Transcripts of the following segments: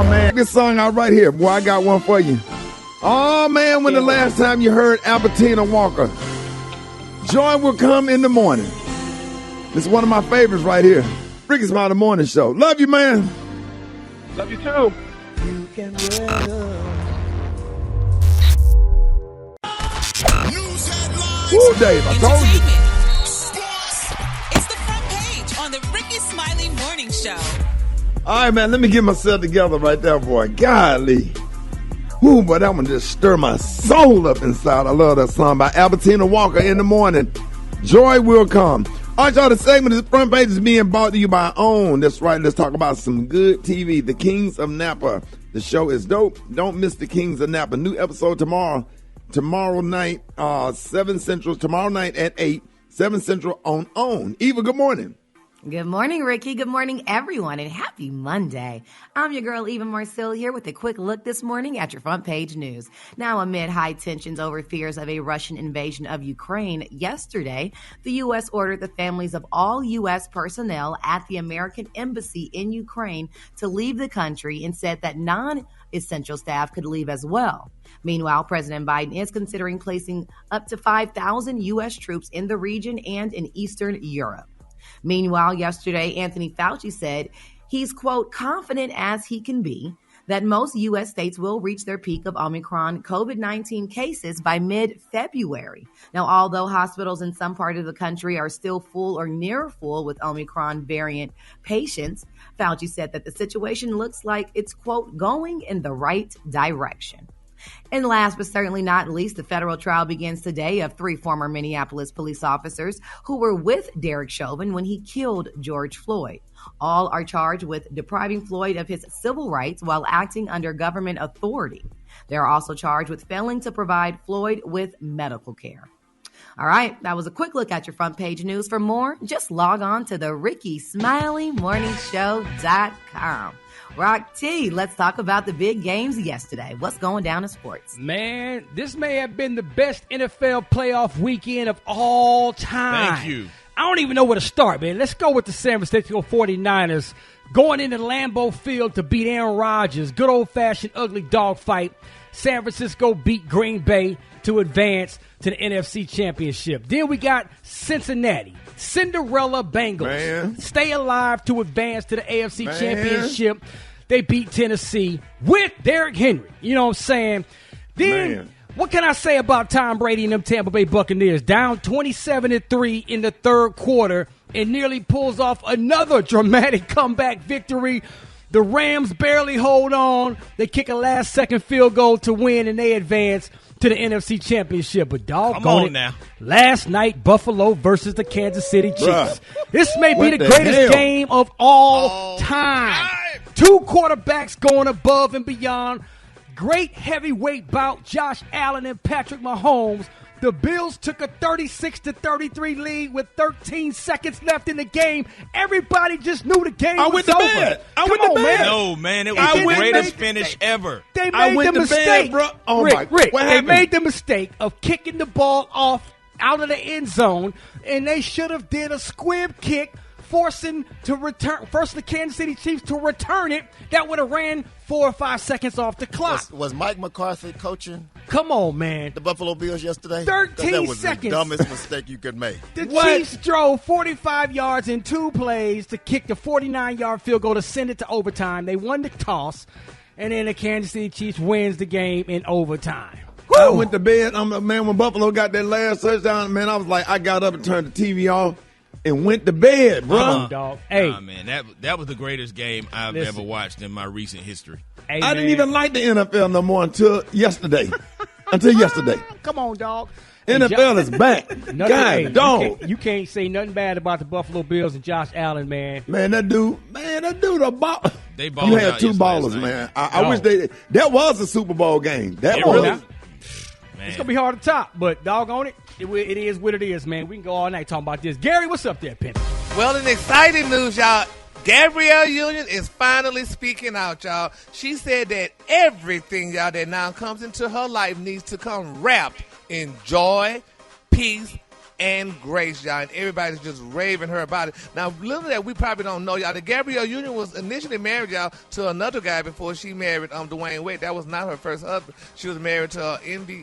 Oh, man. This song out right here. Boy, I got one for you. Oh, man, when the last time you heard Albertina Walker? Joy will come in the morning. This is one of my favorites right here. Rickey Smiley Morning Show. Love you, man. Love you, too. You can weather. Woo, Dave, I told you. Sports. It's the front page on the Rickey Smiley Morning Show. All right, man, let me get myself together right there, boy. Golly. Woo, boy, that one just stir my soul up inside. I love that song by Albertina Walker, In the Morning. Joy will come. All right, y'all, the segment of the front page is being brought to you by OWN. That's right, let's talk about some good TV. The Kings of Napa. The show is dope. Don't miss The Kings of Napa. New episode tomorrow. Tomorrow night, 7 Central. Tomorrow night at 8, 7 Central on OWN. Eva, good morning. Good morning, Ricky. Good morning, everyone, and happy Monday. I'm your girl, Eva Marcille, here with a quick look this morning at your front page news. Now, amid high tensions over fears of a Russian invasion of Ukraine, yesterday, the U.S. ordered the families of all U.S. personnel at the American Embassy in Ukraine to leave the country and said that non-essential staff could leave as well. Meanwhile, President Biden is considering placing up to 5,000 U.S. troops in the region and in Eastern Europe. Meanwhile, yesterday, Anthony Fauci said he's, quote, confident as he can be that most U.S. states will reach their peak of Omicron COVID-19 cases by mid-February. Now, although hospitals in some part of the country are still full or near full with Omicron variant patients, Fauci said that the situation looks like it's, quote, going in the right direction. And last but certainly not least, the federal trial begins today of 3 former Minneapolis police officers who were with Derek Chauvin when he killed George Floyd. All are charged with depriving Floyd of his civil rights while acting under government authority. They are also charged with failing to provide Floyd with medical care. All right, that was a quick look at your front page news. For more, just log on to the RickeySmileyMorningShow.com. Rock T, let's talk about the big games yesterday. What's going down in sports? Man, this may have been the best NFL playoff weekend of all time. Thank you. I don't even know where to start, man. Let's go with the San Francisco 49ers going into Lambeau Field to beat Aaron Rodgers. Good old-fashioned ugly dogfight. San Francisco beat Green Bay to advance to the NFC Championship. Then we got Cincinnati. Cinderella Bengals. Man. Stay alive to advance to the AFC Championship. They beat Tennessee with Derrick Henry. You know what I'm saying? Then, what can I say about Tom Brady and them Tampa Bay Buccaneers? Down 27-3 in the third quarter and nearly pulls off another dramatic comeback victory. The Rams barely hold on. They kick a last-second field goal to win, and they advance to the NFC Championship. But doggone it, now. Last night, Buffalo versus the Kansas City Chiefs. Bruh. This may be the the greatest hell? game of all time. 2 quarterbacks going above and beyond. Great heavyweight bout, Josh Allen and Patrick Mahomes. The Bills took a 36-33 lead with 13 seconds left in the game. Everybody just knew the game was over. I went to bed. No, man, it was the greatest finish ever. They I made went the to bed, mistake, bro. Oh, Rick, what they happened? made the mistake of kicking the ball off out of the end zone, and they should have did a squib kick, forcing the Kansas City Chiefs to return it. That would have ran 4 or 5 seconds off the clock. Was Mike McCarthy coaching Come on, man. the Buffalo Bills yesterday? 13 that was seconds. the dumbest mistake you could make. The Chiefs drove 45 yards in 2 plays to kick the 49-yard field goal to send it to overtime. They won the toss, and then the Kansas City Chiefs wins the game in overtime. I went to bed. Man, when Buffalo got that last touchdown, man, I was like, I got up and turned the TV off and went to bed, bro. Come on, dog. Hey, Nah, man, that was the greatest game I've ever watched in my recent history. hey, I didn't man. even like the NFL no more until yesterday. Come on, dog. NFL is back. God, dog. You can't say nothing bad about the Buffalo Bills and Josh Allen, man. Man, that dude, a ball. They balled You had out 2 last ballers, night. man. I wish that was a Super Bowl game. That It was. really- It's going to be hard to top, but doggone it, it is what it is, man. We can go all night talking about this. Gary, what's up there, Penny? Well, in exciting news, y'all, Gabrielle Union is finally speaking out, y'all. She said that everything, y'all, that now comes into her life needs to come wrapped in joy, peace, and grace, y'all. And everybody's just raving her about it. Now, little that we probably don't know, y'all. The Gabrielle Union was initially married, y'all, to another guy before she married Dwayne Wade. That was not her first husband. She was married to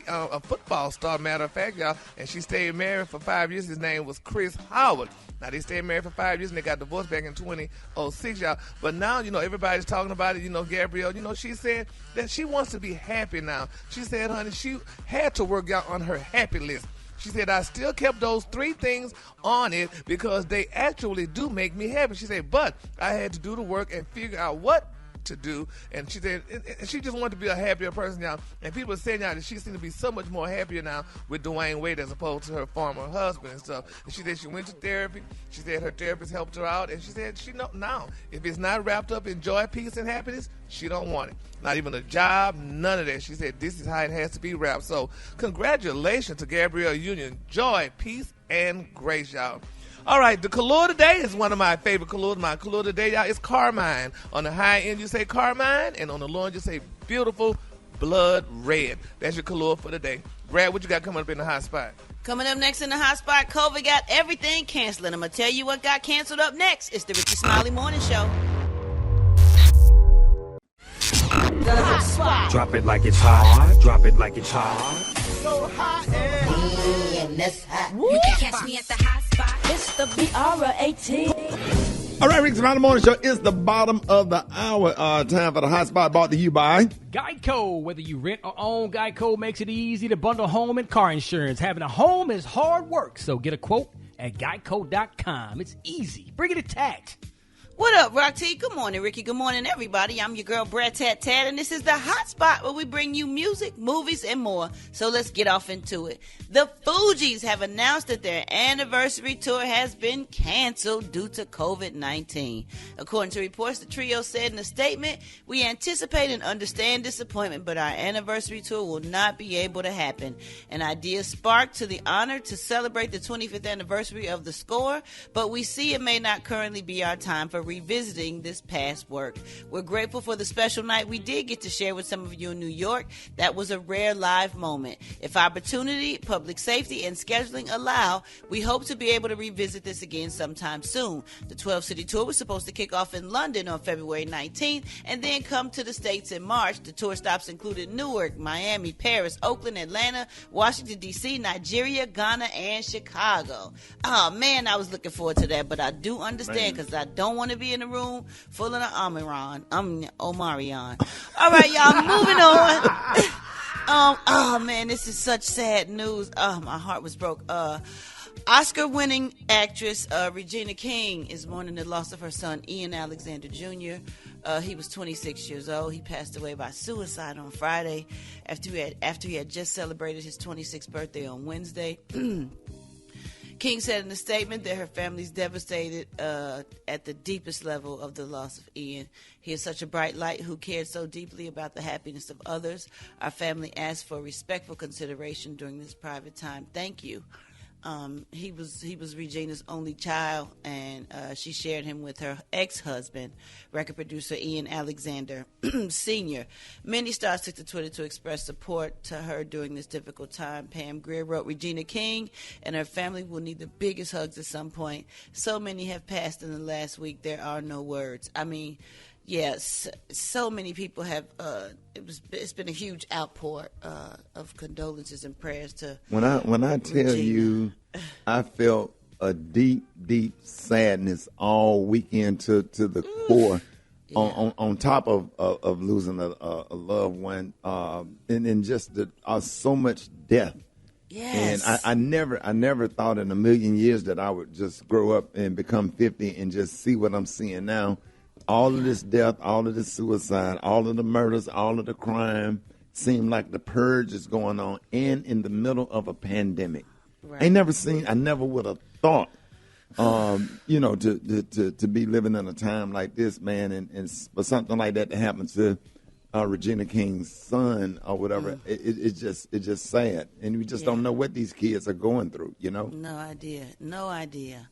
a football star, matter of fact, y'all. And she stayed married for 5 years. His name was Chris Howard. Now, they stayed married for 5 years, and they got divorced back in 2006, y'all. But now, everybody's talking about it. Gabrielle, she said that she wants to be happy now. She said, honey, she had to work out on her happy list. She said, I still kept those 3 things on it because they actually do make me happy. She said, but I had to do the work and figure out what to do. And she said, and she just wanted to be a happier person now. And people are saying now that she seems to be so much more happier now with Dwayne Wade as opposed to her former husband and stuff. And she said she went to therapy. She said her therapist helped her out. And she said she know now if it's not wrapped up in joy, peace, and happiness, she don't want it. Not even a job, none of that. She said this is how it has to be wrapped. So congratulations to Gabrielle Union. Joy, peace, and grace, y'all. All right, the color today is one of my favorite colors. My color today, y'all, is carmine. On the high end, you say carmine, and on the low end, you say beautiful blood red. That's your color for today. Brad, what you got coming up in the hot spot? Coming up next in the hot spot, COVID got everything canceling. I'm going to tell you what got canceled up next. It's the Rickey Smiley Morning Show. The hot spot. Drop it like it's hot. Drop it like it's hot. So hot and that's hot. You can catch me at the hot spot. It's the BR18. All right, Rickey Smiley Morning Show is the bottom of the hour. Time for the hot spot brought to you by Geico. Whether you rent or own, Geico makes it easy to bundle home and car insurance. Having a home is hard work, so get a quote at geico.com. It's easy. Bring it attached. What up, Rock T? Good morning, Ricky. Good morning, everybody. I'm your girl, Brad Tat Tat, and this is the hot spot where we bring you music, movies, and more. So let's get off into it. The Fugees have announced that their anniversary tour has been canceled due to COVID-19. According to reports, the trio said in a statement, "We anticipate and understand disappointment, but our anniversary tour will not be able to happen. An idea sparked to the honor to celebrate the 25th anniversary of the score, but we see it may not currently be our time for revisiting this past work. We're grateful for the special night we did get to share with some of you in New York. That was a rare live moment. If opportunity, public safety, and scheduling allow, we hope to be able to revisit this again sometime soon." The 12-city tour was supposed to kick off in London on February 19th and then come to the States in March. The tour stops included Newark, Miami, Paris, Oakland, Atlanta, Washington, D.C., Nigeria, Ghana, and Chicago. Oh, man, I was looking forward to that, but I do understand because I don't want to be in a room full of Omarion. All right, y'all, moving on. Oh man, this is such sad news. My heart was broke. Oscar-winning actress Regina King is mourning the loss of her son Ian Alexander Jr. He was 26 years old. He passed away by suicide on Friday after he had just celebrated his 26th birthday on Wednesday. King said in a statement that her family's devastated at the deepest level of the loss of Ian. He is such a bright light who cared so deeply about the happiness of others. Our family asks for respectful consideration during this private time. Thank you. He was Regina's only child, and she shared him with her ex-husband, record producer Ian Alexander Sr. Many stars took to Twitter to express support to her during this difficult time. Pam Grier wrote, "Regina King and her family will need the biggest hugs at some point. So many have passed in the last week. There are no words." I mean, yes, so many people have. It's been a huge outpour of condolences and prayers to. When I tell you, I felt a deep sadness all weekend to the core. Yeah. On top of losing a loved one, and then just so much death. Yes. And I never thought in a million years that I would just grow up and become 50 and just see what I'm seeing now. All of this death, all of this suicide, all of the murders, all of the crime seem like the purge is going on and in the middle of a pandemic. Right. I never would have thought, to be living in a time like this, man, and for something like that to happen to Regina King's son or whatever. It's just sad, and we just don't know what these kids are going through. No idea.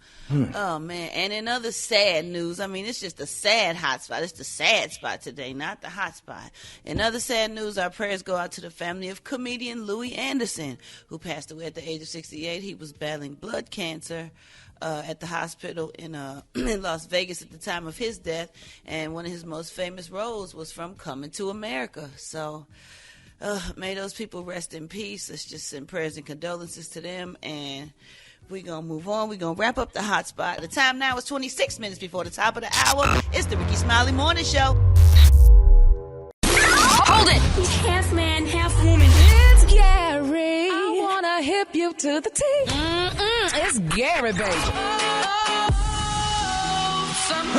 Oh man! And in other sad news, I mean, it's just a sad hot spot. It's the sad spot today, not the hot spot. In other sad news, our prayers go out to the family of comedian Louis Anderson, who passed away at the age of 68. He was battling blood cancer at the hospital in Las Vegas at the time of his death, and one of his most famous roles was from Coming to America. So may those people rest in peace. Let's just send prayers and condolences to them, and we're going to move on. We're going to wrap up the hot spot. The time now is 26 minutes before the top of the hour. It's the Rickey Smiley Morning Show. Hold it! Half man, half woman. It's Gary. I wanna hip you to the T. It's Gary, baby.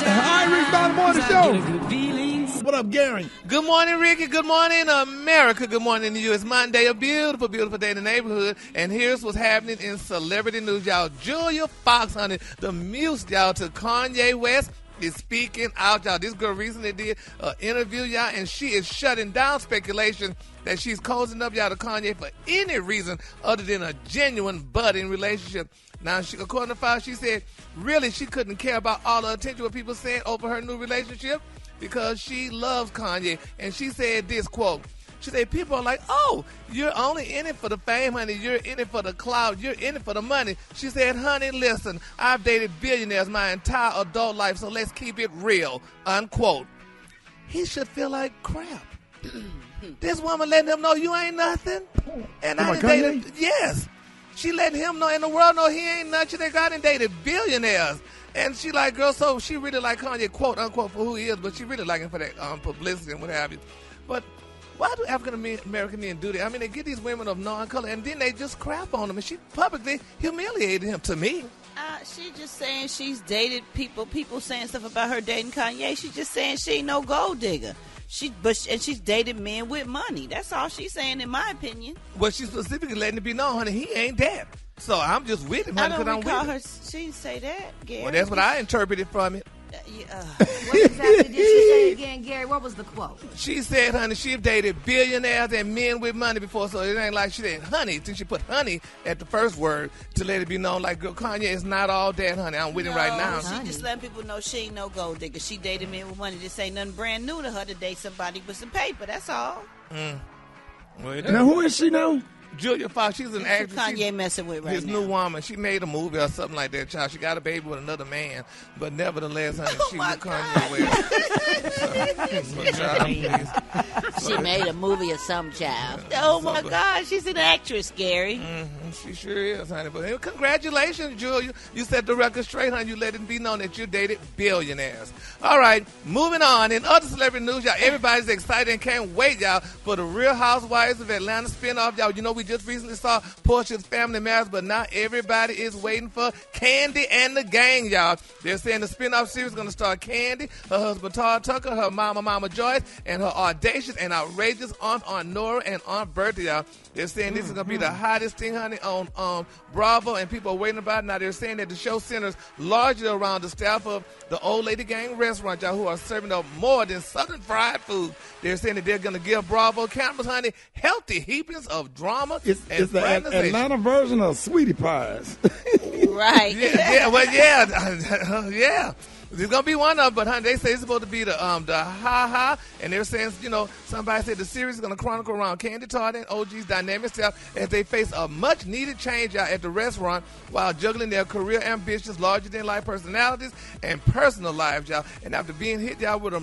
Hi, Rickey Smiley Morning Show. What up, Gary? Good morning, Ricky. Good morning, America. Good morning to you. It's Monday, a beautiful, beautiful day in the neighborhood. And here's what's happening in celebrity news, y'all. Julia Fox, honey, the muse, y'all, to Kanye West, is speaking out, y'all. This girl recently did an interview, y'all, and she is shutting down speculation that she's cozying up, y'all, to Kanye for any reason other than a genuine budding relationship. Now, according to Fox, she said, really, she couldn't care about all the attention what people saying over her new relationship because she loves Kanye. And she said this, quote, she said, people are like, oh, you're only in it for the fame, honey. You're in it for the clout. You're in it for the money. She said, honey, listen, I've dated billionaires my entire adult life, so let's keep it real, unquote. He should feel like crap. This woman letting him know you ain't nothing. And I done dated, yes. She letting him know, and the world know he ain't nothing. They got and dated billionaires. And she like, girl, so she really like Kanye, quote, unquote, for who he is, but she really like him for that publicity and what have you. But why do African-American men do that? I mean, they get these women of non-color, and then they just crap on them, and she publicly humiliated him, to me. She just saying she's dated people saying stuff about her dating Kanye. She's just saying she ain't no gold digger. And she's dated men with money. That's all she's saying, in my opinion. Well, she's specifically letting it be known, honey, he ain't that. So I'm just with him, honey, because I'm with him. She didn't say that, Gary. Well, that's what I interpreted from it. What exactly did she say again, Gary? What was the quote? She said, honey, she's dated billionaires and men with money before, so it ain't like she said honey. Then she put honey at the first word to let it be known, like, girl, Kanye is not all that, honey. I'm with him right now. She just letting people know she ain't no gold digger. She dated men with money. This ain't nothing brand new to her to date somebody with some paper. That's all. Well, now, who is she now? Julia Fox, she's an actress. Kanye messing with right his now. new woman. She made a movie or something like that, child. She got a baby with another man, but nevertheless, honey, she with Kanye West. She made a movie or some child. Oh my God, she's an actress, Gary. She sure is, honey. But hey, congratulations, Julia. You set the record straight, honey. You let it be known that you dated billionaires. All right, moving on. In other celebrity news, y'all, everybody's excited and can't wait, y'all, for the Real Housewives of Atlanta spinoff, y'all. You know, we just recently saw Portia's family marriage, but now everybody is waiting for Kandi and the gang, y'all. They're saying the spinoff series is going to star Kandi, her husband Todd Tucker, her mama Joyce, and her audacious and outrageous Aunt Nora and Aunt Bertha, y'all. They're saying this is going to be the hottest thing, honey, on Bravo, and people are waiting about it. Now, they're saying that the show centers largely around the staff of the Old Lady Gang restaurant, y'all, who are serving up more than Southern fried food. They're saying that they're going to give Bravo cameras, honey, healthy heapings of drama. It's the Atlanta version of Sweetie Pies. Right. Yeah. There's going to be one of them, but, honey, they say it's supposed to be the ha-ha, and they're saying, you know, somebody said the series is going to chronicle around Kandi Todd and OG's dynamic self as they face a much-needed change out at the restaurant while juggling their career ambitions, larger-than-life personalities, and personal lives, y'all. And after being hit, y'all, with a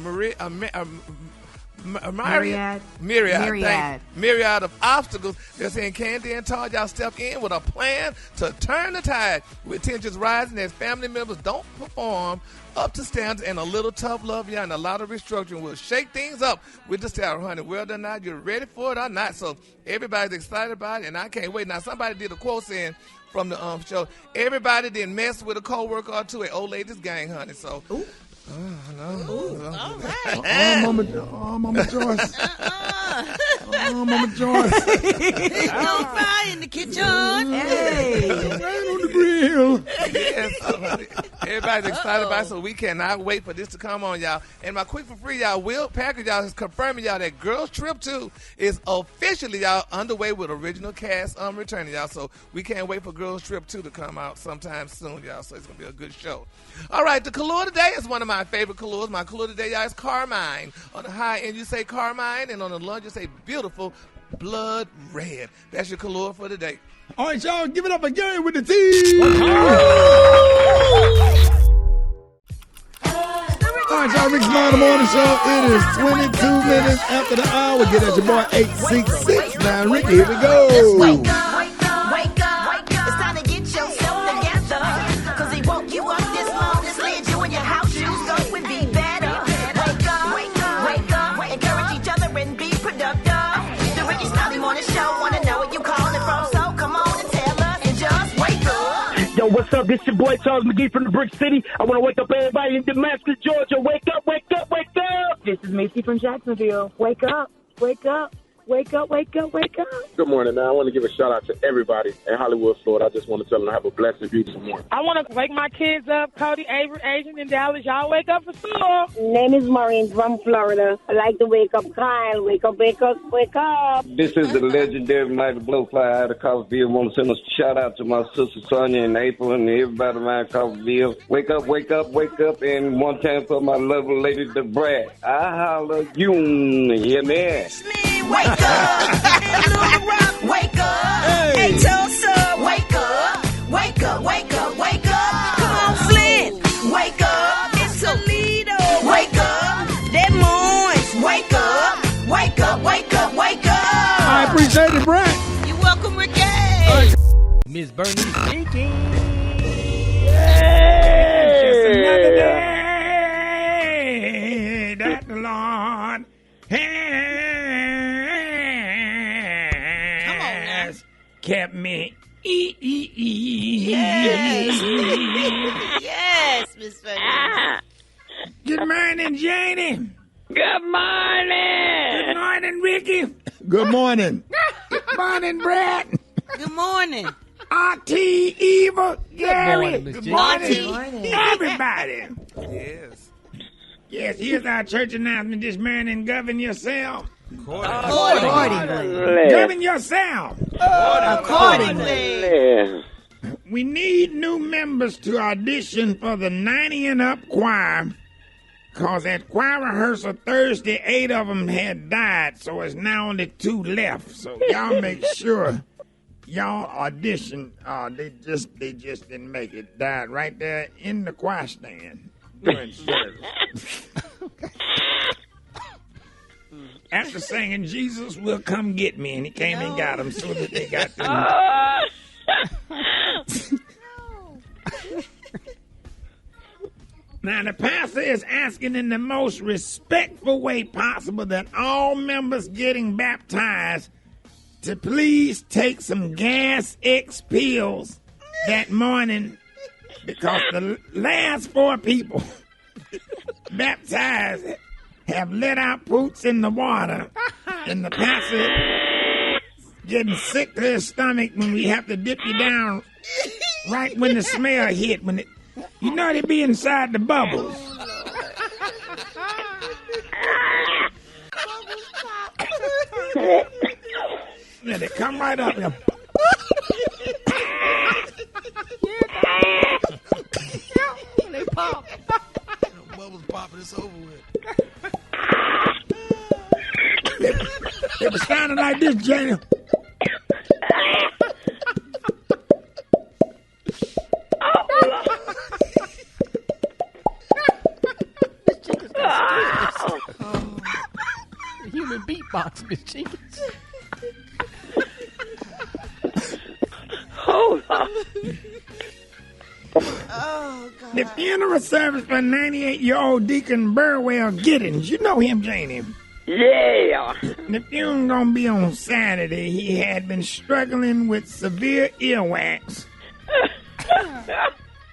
myriad of obstacles, they're saying Kandi and Todd, y'all, step in with a plan to turn the tide, with tensions rising as family members don't perform up to standards, and a little tough love, y'all, and a lot of restructuring will shake things up with the staff, honey. Whether or not you're ready for it or not, so everybody's excited about it, and I can't wait. Now, somebody did a quote saying from the show, everybody didn't mess with a co-worker or two at Old Ladies Gang, honey, so... Ooh. All right. Mama Joyce. Mama Joyce. No fire in the kitchen. Hey. Rain on the Gabrielle. Yes, everybody's excited about it, so we cannot wait for this to come on, y'all. And my quick for free, y'all, Will Packer, y'all, is confirming, y'all, that Girls Trip 2 is officially, y'all, underway with original cast returning, y'all. So we can't wait for Girls Trip 2 to come out sometime soon, y'all. So it's going to be a good show. All right, the color today is one of my favorite colors. My color today, y'all, is Carmine. On the high end, you say Carmine, and on the low, you say beautiful blood red. That's your color for today. All right, y'all, give it up again with the team. All right, y'all, Rickey Smiley Morning Show. It is 22 minutes after the hour. Get at your boy 866. Now, Ricky, here we go. Wake up, wake up, wake up. It's time to get yourself together. Cause he woke you up this morning, slid you in your house shoes, go and be better. Wake up, wake up, wake up. Encourage each other and be productive. The Rickey Smiley Morning Show. Wanna know where you calling from? So come on and tell us and just wake up. Yo, what's up? This your boy Charles McGee from the Brick City. I want to wake up everybody in Damascus, Georgia. Wake up, wake up, wake up. This is Macy from Jacksonville. Wake up, wake up. Wake up, wake up, wake up. Good morning, man. I want to give a shout out to everybody in Hollywood, Florida. I just want to tell them to have a blessed, beautiful morning. I want to wake my kids up. Cody, Avery, Adrian, and Dallas. Y'all wake up for school. Name is Maureen from Florida. I like to wake up Kyle. Wake up, wake up, wake up. This is the legendary Mighty Blowfly out of Coffeeville. I want to send a shout out to my sister Sonia and April and everybody around Coffeeville. Wake up, wake up, wake up. And one time for my lovely lady, the Brat. I holler you. Yeah, man. Wake up, Little Rock, wake up. Hey, Tulsa, wake up. Wake up, wake up, wake up. Come on, Flint, wake up. It's Toledo, wake up. Des Moines, wake up. Wake up, wake up, wake up. I appreciate it, Brett. You're welcome, Ricky. Miss Bernice Jenkins. Hey. Just another day that the Lord kept me. Yes. Yes, Miss Fernandez. Good morning, Janie. Good morning. Good morning, Ricky. Good morning. Good morning, Brett. Good morning. Auntie Eva, Gary. Good morning, everybody. Yes. Yes, here's our church announcement this morning. Govern yourself. Accordingly. Govern yourself. Accordingly. We need new members to audition for the 90 and up choir. Because at choir rehearsal Thursday, 8 of them had died, so it's now only 2 left. So y'all make sure y'all audition. They just didn't make it. Died right there in the choir stand during service. After singing, Jesus will come get me, and he came and got him so that they got them. Now, the pastor is asking in the most respectful way possible that all members getting baptized to please take some Gas X pills that morning because the last 4 people baptized have let out poots in the water, and the pastor getting sick to his stomach when we have to dip you down right when the smell hit. When it, you know they be inside the bubbles. Yeah, they come right up there. They pop. Bubbles popping, it's over with. It was sounding like this, Jenny. Human beatbox, Miss Jenkins. Hold on. Oh, God. The funeral service for 98-year-old Deacon Burwell Giddens. You know him, Janie. Yeah. The funeral gonna be on Saturday. He had been struggling with severe earwax,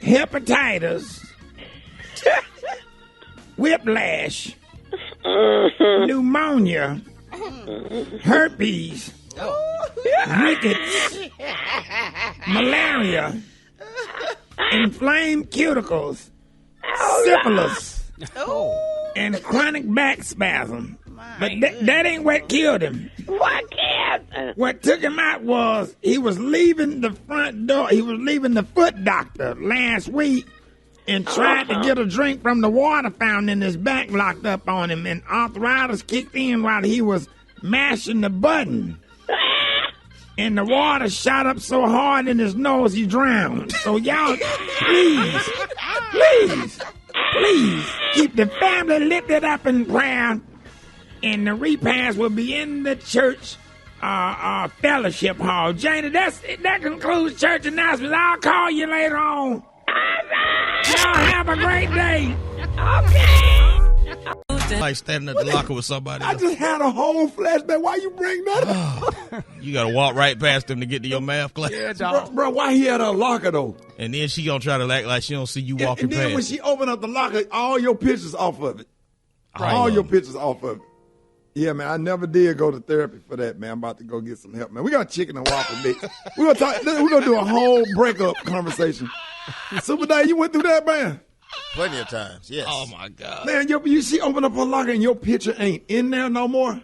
hepatitis, whiplash, pneumonia, herpes, rickets, malaria, inflamed cuticles, syphilis, and chronic back spasm. But that ain't what killed him. What killed him? What took him out was he was leaving the front door. He was leaving the foot doctor last week and tried to get a drink from the water fountain, and his back locked up on him, and arthritis kicked in while he was mashing the button. And the water shot up so hard in his nose he drowned. So y'all, please keep the family lifted up in prayer. And the repast will be in the church fellowship hall. Janie, that concludes church announcements. I'll call you later on. Y'all have a great day. Like standing at the locker with somebody else. I just had a whole flashback. Why you bring that up? You got to walk right past them to get to your math class. Yeah, dog. Bro, why he had a locker, though? And then she going to try to act like she don't see you walking and then past. when she opened up the locker, all your pictures off of it. All your pictures off of it. Yeah, man, I never did go to therapy for that, man. I'm about to go get some help, man. We got chicken and waffle mix. We're gonna do a whole breakup conversation. Super Dave, you went through that, man? Plenty of times, yes. Oh, my God. Man, she opened up her locker and your picture ain't in there no more?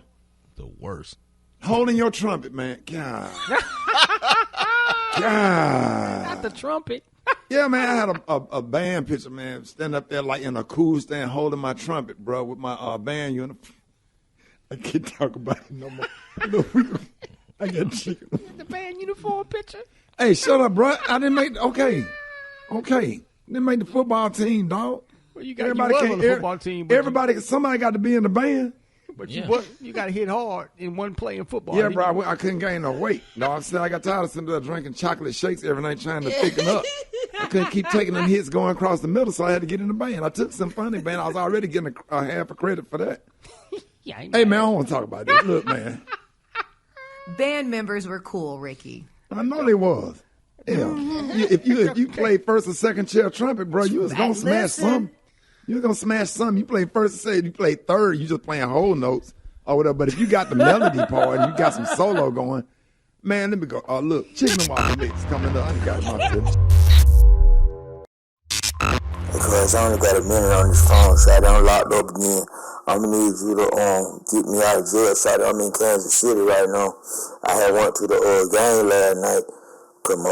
The worst. Holding your trumpet, man. God. Not the trumpet. Yeah, man, I had a band picture, man, standing up there like in a cool stand holding my trumpet, bro, with my band uniform. I can't talk about it no more. I got chicken. The band uniform picture. Hey, shut up, bro. I didn't make. Okay. Didn't make the football team, dog. Well, you got on the football team. Somebody got to be in the band. But you got to hit hard in one play in football. Yeah, bro. I couldn't gain no weight. No, I said I got tired of sitting there drinking chocolate shakes every night trying to thicken up. I couldn't keep taking them hits going across the middle, so I had to get in the band. I took some funny band. I was already getting a half a credit for that. Yeah, hey, man, I don't want to talk about this. Look, man. Band members were cool, Ricky. I know they was. Yeah. If you played first or second chair trumpet, bro, you was going to smash something. You was going to smash something. You played first or second, you played third, you just playing whole notes or whatever. But if you got the melody part and you got some solo going, man, let me go. Oh, look, chicken and waffle mix coming up. I got my finish. Because I only got a minute on this phone, so I done locked up again. I'm gonna need you to get me out of jail. So I'm in Kansas City right now. I had went to the game last night. Cause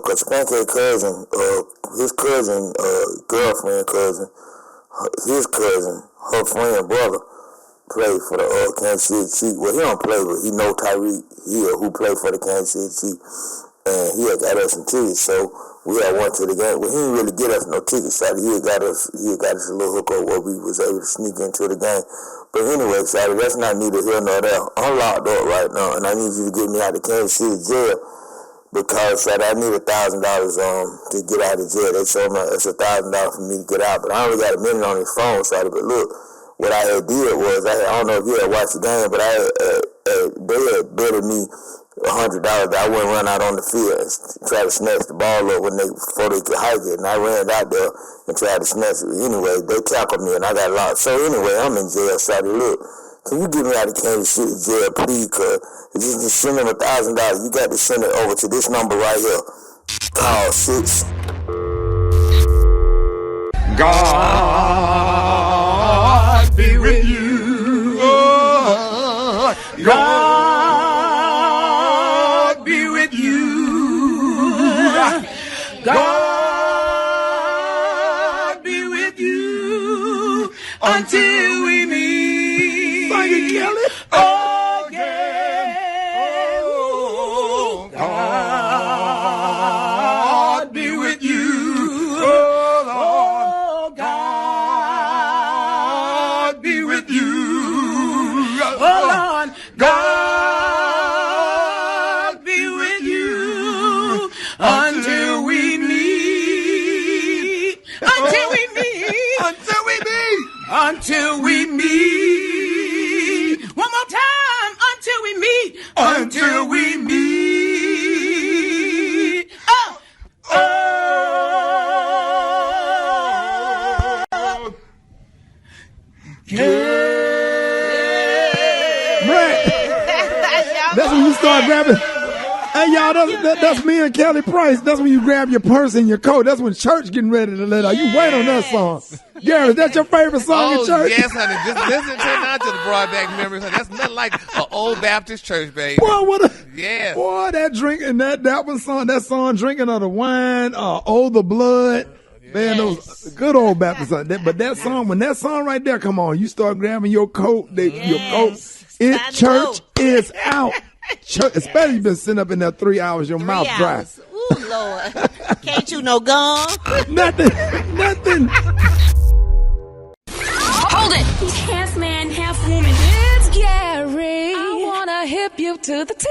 cause Pancake cousin, his cousin, girlfriend cousin, his cousin, her friend brother played for the Kansas City Chiefs. Well, he don't play, but he know Tyreek Hill, who played for the Kansas City Chiefs, and he had got us some tickets. So we had went to the game. Well, he didn't really get us no tickets. So he had got us a little hookup where we was able to sneak into the game. But anyway, Shawty, that's not neither here nor there. I'm locked up right now, and I need you to get me out of Kansas City jail because, Shawty, I need $1,000 to get out of jail. They told me it's $1,000 for me to get out, but I only got a minute on his phone, Shawty. But look, what I had did was, I don't know if you had watched the game, but they had betted me $100 that I wouldn't run out on the field and try to snatch the ball up before they could hike it. And I ran out there and tried to snatch it. Anyway, they tackled me and I got locked. So anyway, I'm in jail. Shawty, look, can you get me out of Kansas City jail, please? Cause just send them $1,000. You got to send it over to this number right here. Call 6. God be with you. God. God be with you until we meet. Sing it, Kelly. Again. Oh, God be with you. Oh, Lord. God be with you. Oh, Lord. God be with you until we meet. Until we meet. Until we meet. Until we meet. One more time. Until we meet. Until we meet. Oh. Oh. Yeah. Brett. That's when you start grabbing. Hey, y'all, that's me and Kelly Price. That's when you grab your purse and your coat. That's when church getting ready to let out. You wait on that song. Gary, is that your favorite song in church? Yes, honey. Just listen to it now to the broadback memories. That's nothing like an old Baptist church, baby. Boy, yeah. Boy, that drinking, that song, Drinking of the Wine, Oh, the Blood. Man, those good old Baptist songs. But that song, when that song right there come on, you start grabbing your coat, your coat. Church is out. Church, especially you been sitting up in there 3 hours, your mouth dry. Ooh, Lord. Can't you no gum? Nothing. Hold it. Half man, half woman. It's Gary. I wanna hip you to the T.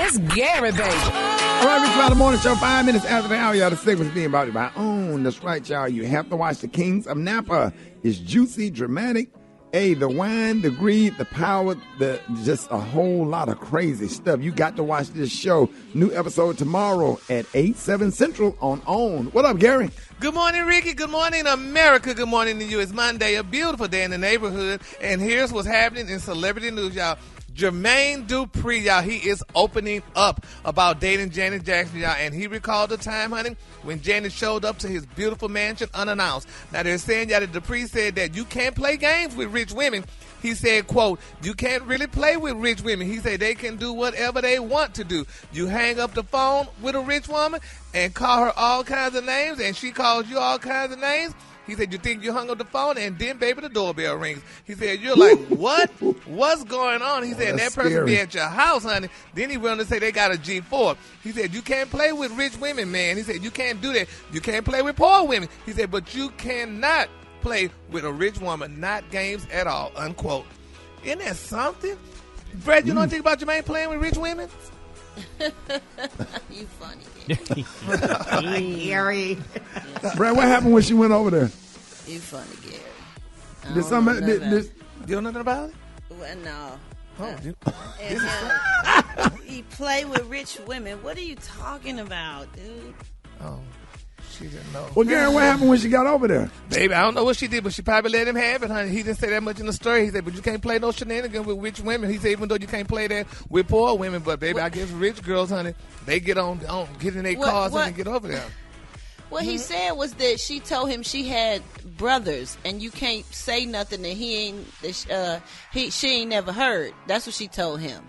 It's Gary, baby. All right, Rick Smiley Morning Show, 5 minutes after the hour, y'all. The segment's being brought to you by OWN. That's right, y'all. You have to watch The Kings of Napa. It's juicy, dramatic. Hey, the wine, the greed, the power, just a whole lot of crazy stuff. You got to watch this show. New episode tomorrow at 8, 7 Central on OWN. What up, Gary? Good morning, Ricky. Good morning, America. Good morning to you. It's Monday, a beautiful day in the neighborhood. And here's what's happening in celebrity news, y'all. Jermaine Dupri, y'all, he is opening up about dating Janet Jackson, y'all, and he recalled the time, honey, when Janet showed up to his beautiful mansion unannounced. Now, they're saying, y'all, that Dupri said that you can't play games with rich women. He said, quote, you can't really play with rich women. He said they can do whatever they want to do. You hang up the phone with a rich woman and call her all kinds of names, and she calls you all kinds of names. He said, you think you hung up the phone, and then, baby, the doorbell rings. He said, you're like, what? What's going on? He said, and that person be at your house, honey. Then he went on to say they got a G4. He said, you can't play with rich women, man. He said, you can't do that. You can't play with poor women. He said, but you cannot play with a rich woman, not games at all, unquote. Isn't that something? Brad, you know anything about Jermaine playing with rich women? You funny, Gary. Brad, what happened when she went over there? You funny, Gary. You don't know nothing about it? Well, no. Oh, he play with rich women. What are you talking about, dude? Oh, she didn't know. Well, Gary, what happened when she got over there? Baby, I don't know what she did, but she probably let him have it, honey. He didn't say that much in the story. He said, but you can't play no shenanigans with rich women. He said, even though you can't play that with poor women, but baby, I guess rich girls, honey, they get get in their cars and get over there. What he said was that she told him she had brothers, and you can't say nothing that she ain't never heard. That's what she told him.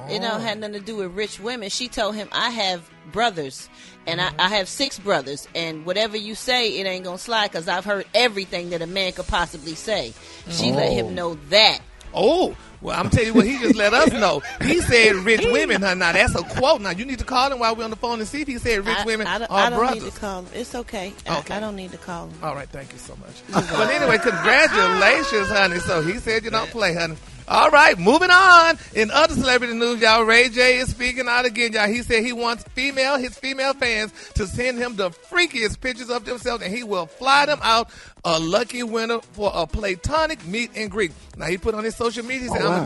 It don't have nothing to do with rich women. She told him, I have brothers, and I have 6 brothers, and whatever you say, it ain't gonna slide, because I've heard everything that a man could possibly say. She let him know that. Oh, well, I'm telling you what he just let us know. He said rich women, huh? Now, that's a quote. Now, you need to call him while we're on the phone and see if he said rich women are I don't brothers. need to call him. It's okay. I don't need to call him. All right, thank you so much. But anyway, congratulations, honey. So he said you don't play, honey. All right, moving on. In other celebrity news, y'all, Ray J is speaking out again, y'all. He said he wants his female fans to send him the freakiest pictures of themselves, and he will fly them out a lucky winner for a platonic meet and greet. Now, he put on his social media, he said, I'm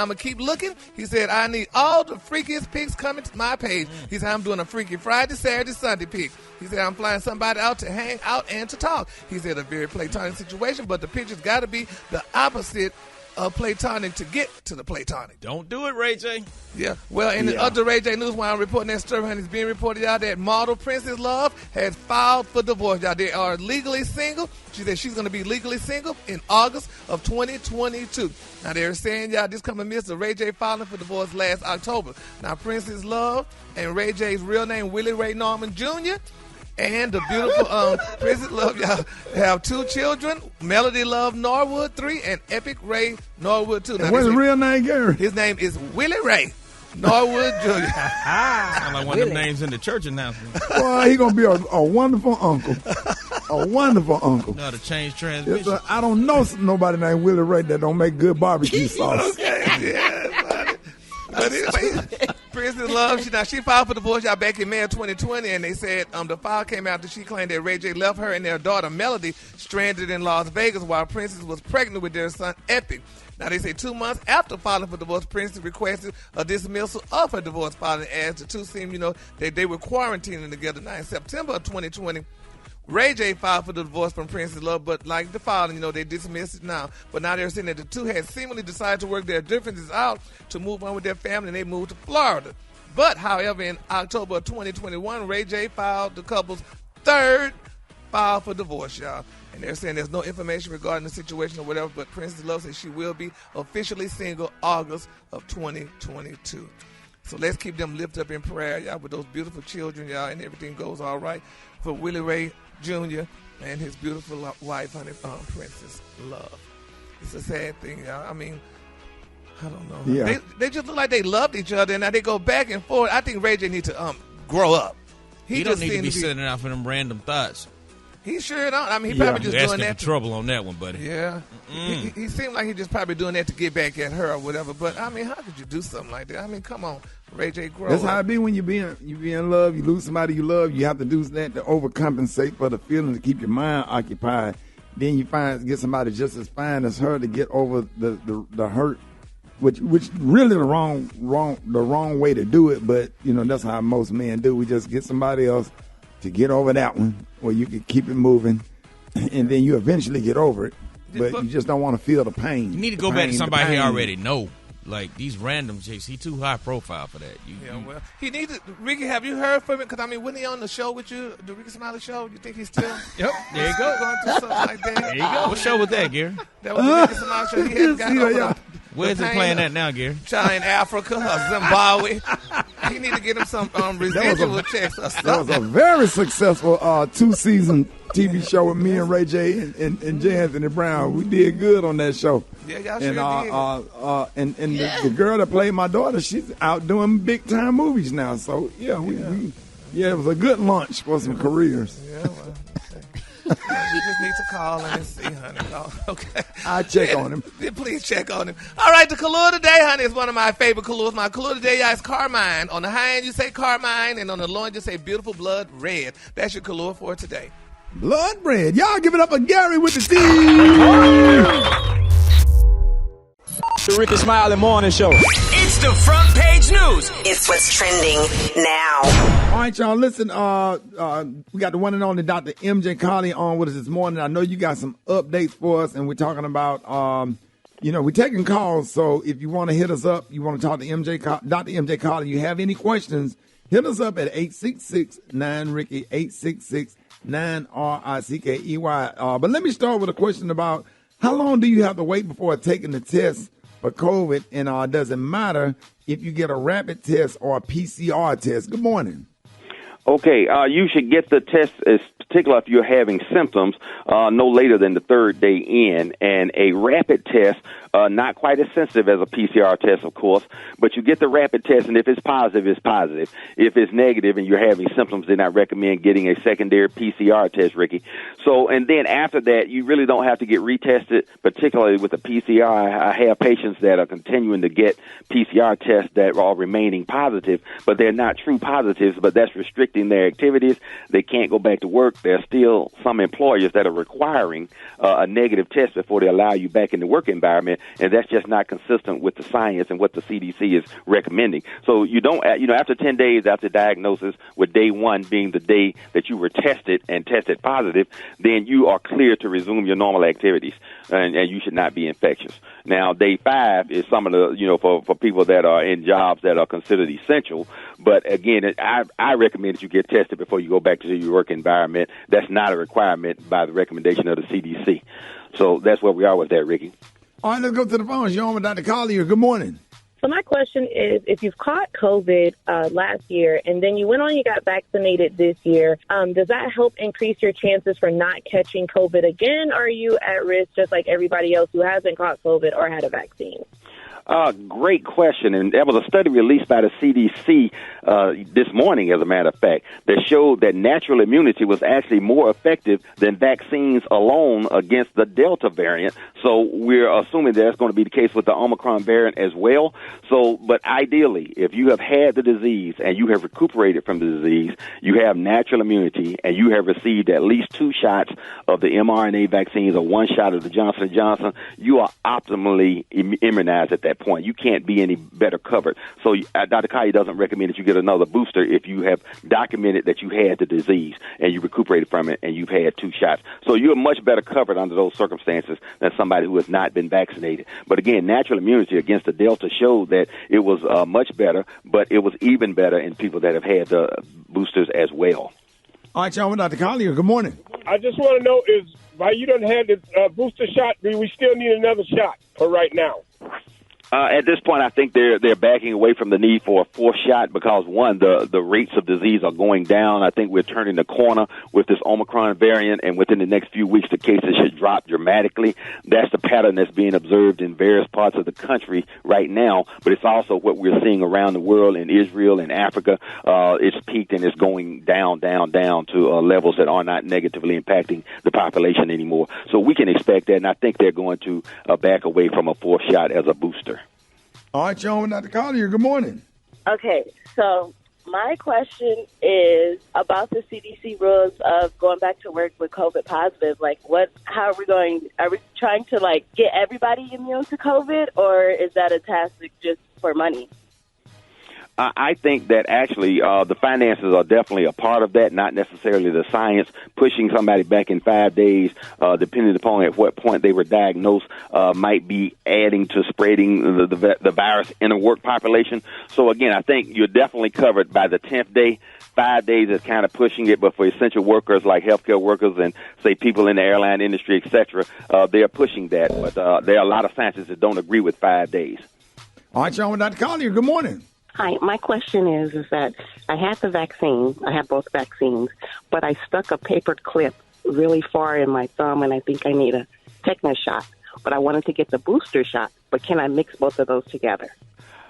going to keep looking. He said, I need all the freakiest pics coming to my page. He said, I'm doing a freaky Friday, Saturday, Sunday pic. He said, I'm flying somebody out to hang out and to talk. He said, a very platonic situation, but the pictures got to be the opposite of platonic to get to the platonic. Don't do it, Ray J. Yeah. Well, in the other Ray J news, while I'm reporting that story, honey, it's being reported out that model Princess Love has filed for divorce. Y'all, they are legally single. She said she's going to be legally single in August of 2022. Now, they're saying, y'all, this come amidst the Ray J filing for divorce last October. Now, Princess Love and Ray J's real name, Willie Ray Norman Jr., and the beautiful Princess Love, y'all, have 2 children, Melody Love Norwood, 3, and Epic Ray Norwood, 2. Now, what's his real name, Gary? His name is Willie Ray Norwood Jr. Sound like one of them names in the church announcement. Boy, he going to be a wonderful uncle. A wonderful uncle. No, to change transmission. I don't know nobody named Willie Ray that don't make good barbecue sauce. Okay, yeah, but anyway, Princess Love, she filed for divorce y'all back in May of 2020, and they said the file came out that she claimed that Ray J left her and their daughter Melody stranded in Las Vegas while Princess was pregnant with their son Epic. Now, they say 2 months after filing for divorce, Princess requested a dismissal of her divorce filing as the two seemed, that they were quarantining together. Now, in September of 2020, Ray J filed for the divorce from Princess Love, but like the filing, they dismissed it now. But now they're saying that the two had seemingly decided to work their differences out to move on with their family, and they moved to Florida. But, however, in October of 2021, Ray J filed the couple's third file for divorce, y'all. And they're saying there's no information regarding the situation or whatever, but Princess Love says she will be officially single August of 2022. So let's keep them lifted up in prayer, y'all, with those beautiful children, y'all, and everything goes all right for Willie Ray Jr. and his beautiful wife, honey, Princess Love. It's a sad thing, y'all. I mean, I don't know. Yeah. They just look like they loved each other, and now they go back and forth. I think Ray J needs to grow up. He don't need to be sending out for them random thoughts. He sure don't. I mean, he probably just doing that. For trouble on that one, buddy. Yeah. He seemed like he just probably doing that to get back at her or whatever. But, I mean, how could you do something like that? I mean, come on, Ray J, grow That's up. how it be when you be in love. You lose somebody you love. You have to do that to overcompensate for the feeling, to keep your mind occupied. Then you get somebody just as fine as her to get over the hurt, which really the wrong way to do it. But that's how most men do. We just get somebody else to get over that one, where you can keep it moving, and then you eventually get over it. But you just don't want to feel the pain. You need to go back to somebody he already know. Like these random chicks, he too high profile for that. Well, he needs to. Ricky, have you heard from him? Because, I mean, wasn't he on the show with you, the Rickey Smiley show? You think he's still? Yep, there you go. Going through something like that? There you go. What show was that, Gary? That was the Rickey Smiley show. He hadn't gotten over Where's he playing that now, Gary? China, in Africa, or Zimbabwe. He need to get him some residual checks or something. That was a very successful 2-season TV show with me and Ray J and J. Anthony Brown. We did good on that show. Yeah, y'all sure did. And the girl that played my daughter, she's out doing big time movies now. So it was a good launch for some careers. Yeah, well. You just need to call and see, honey. Okay. I'll check on him. Please check on him. All right, the color today, honey, is one of my favorite colors. My color today is carmine. On the high end, you say carmine, and on the low end, you say beautiful blood red. That's your color for today. Blood red. Y'all give it up for Gary with the T. The Rickey Smiley Morning Show. It's the front page news. It's what's trending now. All right, y'all, listen, we got the one and only Dr. MJ Collier on with us this morning. I know you got some updates for us, and we're talking about, we're taking calls, so if you want to hit us up, you want to talk to Dr. MJ Collier, you have any questions, hit us up at 866-9-RICKEY, 866-9-RICKEY. But let me start with a question about how long do you have to wait before taking the test for COVID, and does it matter if you get a rapid test or a PCR test? Good morning. Okay, you should get the test, particularly if you're having symptoms, no later than the third day in. And a rapid test, not quite as sensitive as a PCR test, of course, but you get the rapid test, and if it's positive, it's positive. If it's negative and you're having symptoms, then I recommend getting a secondary PCR test, Ricky. So, and then after that, you really don't have to get retested, particularly with the PCR. I have patients that are continuing to get PCR tests that are remaining positive, but they're not true positives, but that's restricting their activities. They can't go back to work. There are still some employers that are requiring a negative test before they allow you back in the work environment, and that's just not consistent with the science and what the CDC is recommending. So you don't, after 10 days after diagnosis, with day one being the day that you were tested and tested positive, then you are clear to resume your normal activities, and you should not be infectious. Now, day 5 is some of the, for people that are in jobs that are considered essential. But again, I recommend that you get tested before you go back to your work environment. That's not a requirement by the recommendation of the CDC. So that's where we are with that, Ricky. All right, let's go to the phones. You're on with Dr. Collier. Good morning. So my question is, if you've caught COVID last year and then you went on and you got vaccinated this year, does that help increase your chances for not catching COVID again? Or are you at risk just like everybody else who hasn't caught COVID or had a vaccine? Great question. And there was a study released by the CDC this morning, as a matter of fact, that showed that natural immunity was actually more effective than vaccines alone against the Delta variant. So we're assuming that's going to be the case with the Omicron variant as well. So, but ideally, if you have had the disease and you have recuperated from the disease, you have natural immunity, and you have received at least 2 shots of the mRNA vaccines or 1 shot of the Johnson & Johnson, you are optimally immunized at that that point. You can't be any better covered. So Dr. Collier doesn't recommend that you get another booster if you have documented that you had the disease and you recuperated from it and you've had 2 shots. So you're much better covered under those circumstances than somebody who has not been vaccinated. But again, natural immunity against the Delta showed that it was much better, but it was even better in people that have had the boosters as well. All right, y'all, Dr. Collier, good morning. I just want to know is, while you done had the booster shot, do we still need another shot for right now? At this point, I think they're backing away from the need for a 4th shot because, one, the rates of disease are going down. I think we're turning the corner with this Omicron variant, and within the next few weeks, the cases should drop dramatically. That's the pattern that's being observed in various parts of the country right now, but it's also what we're seeing around the world in Israel and Africa. It's peaked and it's going down to levels that are not negatively impacting the population anymore. So we can expect that, and I think they're going to back away from a 4th shot as a booster. All right, John, Dr. Collier, good morning. Okay, so my question is about the CDC rules of going back to work with COVID positive. Like, how are we going? Are we trying to, like, get everybody immune to COVID, or is that a tactic just for money? I think that actually the finances are definitely a part of that, not necessarily the science. Pushing somebody back in 5 days, depending upon at what point they were diagnosed, might be adding to spreading the virus in a work population. So, again, I think you're definitely covered by the 10th day. 5 days is kind of pushing it, but for essential workers like healthcare workers and, say, people in the airline industry, et cetera, they're pushing that. But there are a lot of scientists that don't agree with 5 days. All right, John, Dr. Collier, good morning. Hi, my question is that I had the vaccine. I have both vaccines, but I stuck a paper clip really far in my thumb, and I think I need a tetanus shot. But I wanted to get the booster shot, but can I mix both of those together?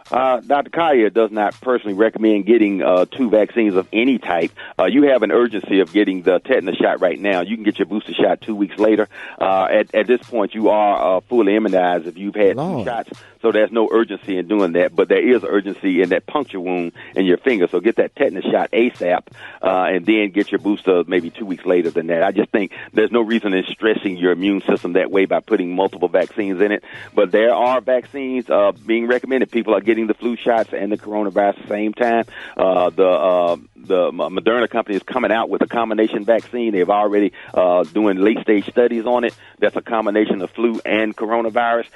Dr. Collier does not personally recommend getting 2 vaccines of any type. You have an urgency of getting the tetanus shot right now. You can get your booster shot 2 weeks later. At this point, you are fully immunized if you've had 2 shots. So there's no urgency in doing that, but there is urgency in that puncture wound in your finger. So get that tetanus shot ASAP, and then get your booster maybe 2 weeks later than that. I just think there's no reason in stressing your immune system that way by putting multiple vaccines in it. But there are vaccines being recommended. People are getting the flu shots and the coronavirus at the same time. The Moderna company is coming out with a combination vaccine. They've already doing late-stage studies on it. That's a combination of flu and coronavirus.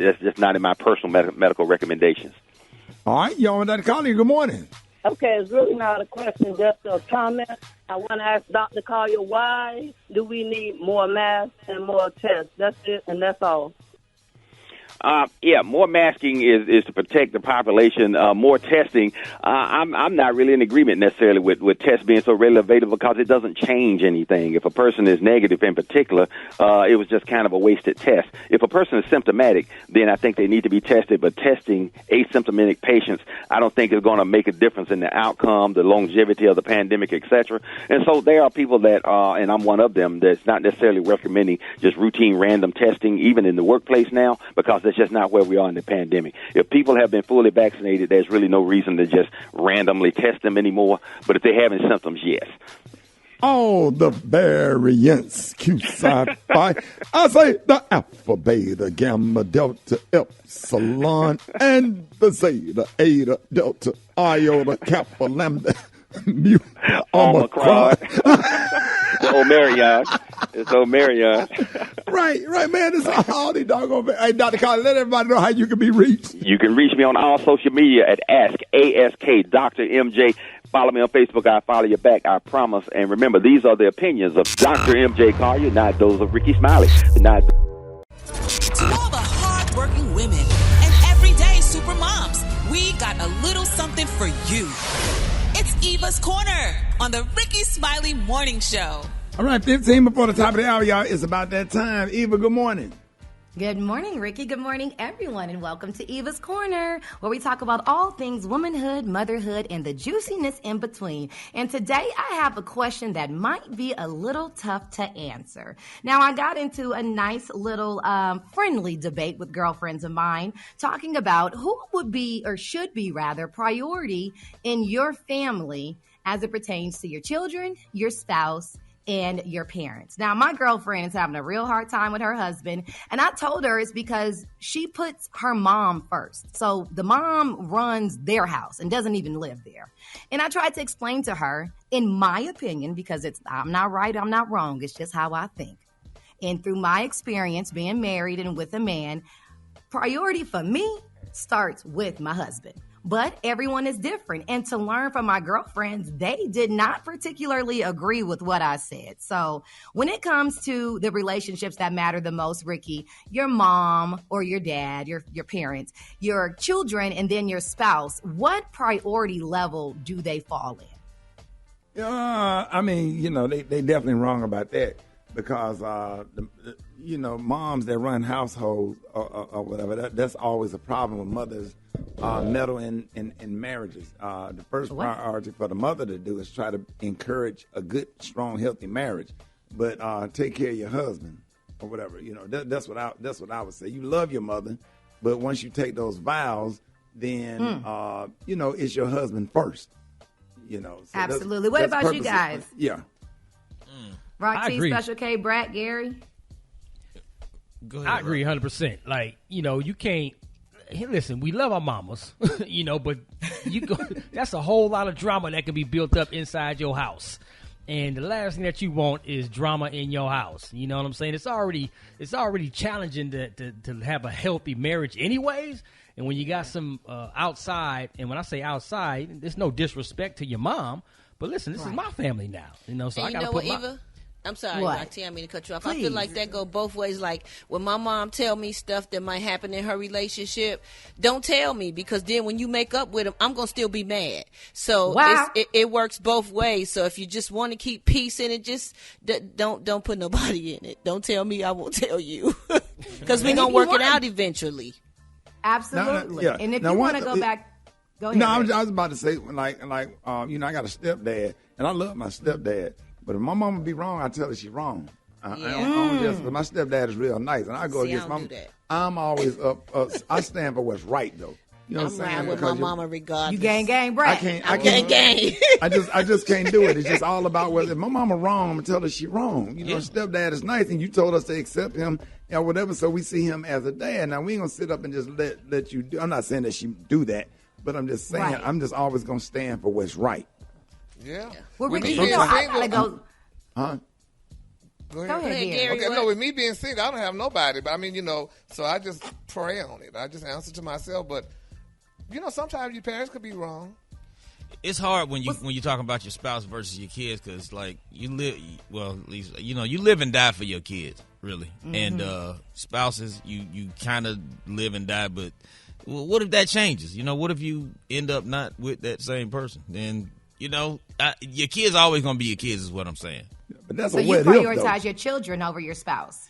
That's just not in my personal medical recommendations. All right, y'all, Dr. Collier, good morning. Okay, it's really not a question, just a comment. I want to ask Dr. Collier, why do we need more masks and more tests? That's it, and that's all. More masking is to protect the population. More testing. I'm not really in agreement necessarily with tests being so readily available because it doesn't change anything. If a person is negative in particular, it was just kind of a wasted test. If a person is symptomatic, then I think they need to be tested. But testing asymptomatic patients, I don't think is going to make a difference in the outcome, the longevity of the pandemic, etc. And so there are people that and I'm one of them, that's not necessarily recommending just routine random testing, even in the workplace now, because that's just not where we are in the pandemic. If people have been fully vaccinated, there's really no reason to just randomly test them anymore. But if they're having symptoms, yes. All the variants, Q, Psi, Phi. I say the Alpha, Beta, Gamma, Delta, Epsilon, and the Zeta, Eta, Delta, Iota, Kappa, Lambda, Mu, Omicron. It's Omarion. Right, man. It's all the doggone. Hey, Dr. Collier, let everybody know how you can be reached. You can reach me on all social media at ASK Dr. MJ. Follow me on Facebook. I'll follow you back. I promise. And remember, these are the opinions of Dr. MJ Collier, not those of Rickey Smiley. To all the hard-working women and everyday super moms, we got a little something for you. It's Eva's Corner on the Rickey Smiley Morning Show. All right, 15 before the top of the hour, y'all. It's about that time. Eva, good morning. Good morning, Ricky. Good morning, everyone, and welcome to Eva's Corner, where we talk about all things womanhood, motherhood, and the juiciness in between. And today I have a question that might be a little tough to answer. Now, I got into a nice little friendly debate with girlfriends of mine talking about who would be, or should be rather, priority in your family as it pertains to your children, your spouse, and your parents. Now, my girlfriend is having a real hard time with her husband, and I told her it's because she puts her mom first. So the mom runs their house and doesn't even live there. And I tried to explain to her, in my opinion, because I'm not right, I'm not wrong, it's just how I think. And through my experience being married and with a man, priority for me starts with my husband. But everyone is different. And to learn from my girlfriends, they did not particularly agree with what I said. So when it comes to the relationships that matter the most, Rickey, your mom or your dad, your parents, your children, and then your spouse, what priority level do they fall in? I mean, they definitely wrong about that because, moms that run households or whatever, that's always a problem with mothers. Meddle in marriages. The first priority for the mother to do is try to encourage a good, strong, healthy marriage, but take care of your husband or whatever. That's what I would say. You love your mother, but once you take those vows, then it's your husband first. So absolutely. What about you guys? Yeah. Roxy, Special K, Brat, Gary. Go ahead, I agree 100%. Like you can't. Hey, listen, we love our mamas, but that's a whole lot of drama that can be built up inside your house. And the last thing that you want is drama in your house. You know what I'm saying? It's already challenging to have a healthy marriage anyways. And when you got some outside, and when I say outside, there's no disrespect to your mom, but listen, this is my family now. So I got to put my... Eva? I'm sorry, Roxy, I mean to cut you off. Please. I feel like that go both ways. Like when my mom tell me stuff that might happen in her relationship, don't tell me, because then when you make up with him, I'm gonna still be mad. So it works both ways. So if you just want to keep peace in it, just don't put nobody in it. Don't tell me, I won't tell you, because we're gonna work it out eventually. Absolutely. And if you want to go back. Go ahead. No, I was about to say, I got a stepdad, and I love my stepdad. But if my mama be wrong, I tell her she's wrong. I don't just, my stepdad is real nice, and I go against my. I'm always up. I stand for what's right, though. You know what I'm saying? I'm with my mama regardless. You gang, Brad. I can't gang. I just can't do it. It's just all about whether if my mama wrong, I'm gonna tell her she wrong. Stepdad is nice, and you told us to accept him or whatever, so we see him as a dad. Now we ain't gonna sit up and just let you do. I'm not saying that she do that, but I'm just saying I'm just always gonna stand for what's right. Yeah. Well, Rickey, I gotta go. Huh? Go ahead, Gary. Okay, no, with me being single, I don't have nobody. But I mean, so I just pray on it. I just answer to myself. But sometimes your parents could be wrong. It's hard when you talk about your spouse versus your kids, because like you live. Well, at least you live and die for your kids, really. Mm-hmm. And spouses, you kind of live and die. But what if that changes? What if you end up not with that same person? Then your kids always gonna be your kids, is what I'm saying. But that's so you prioritize your children over your spouse.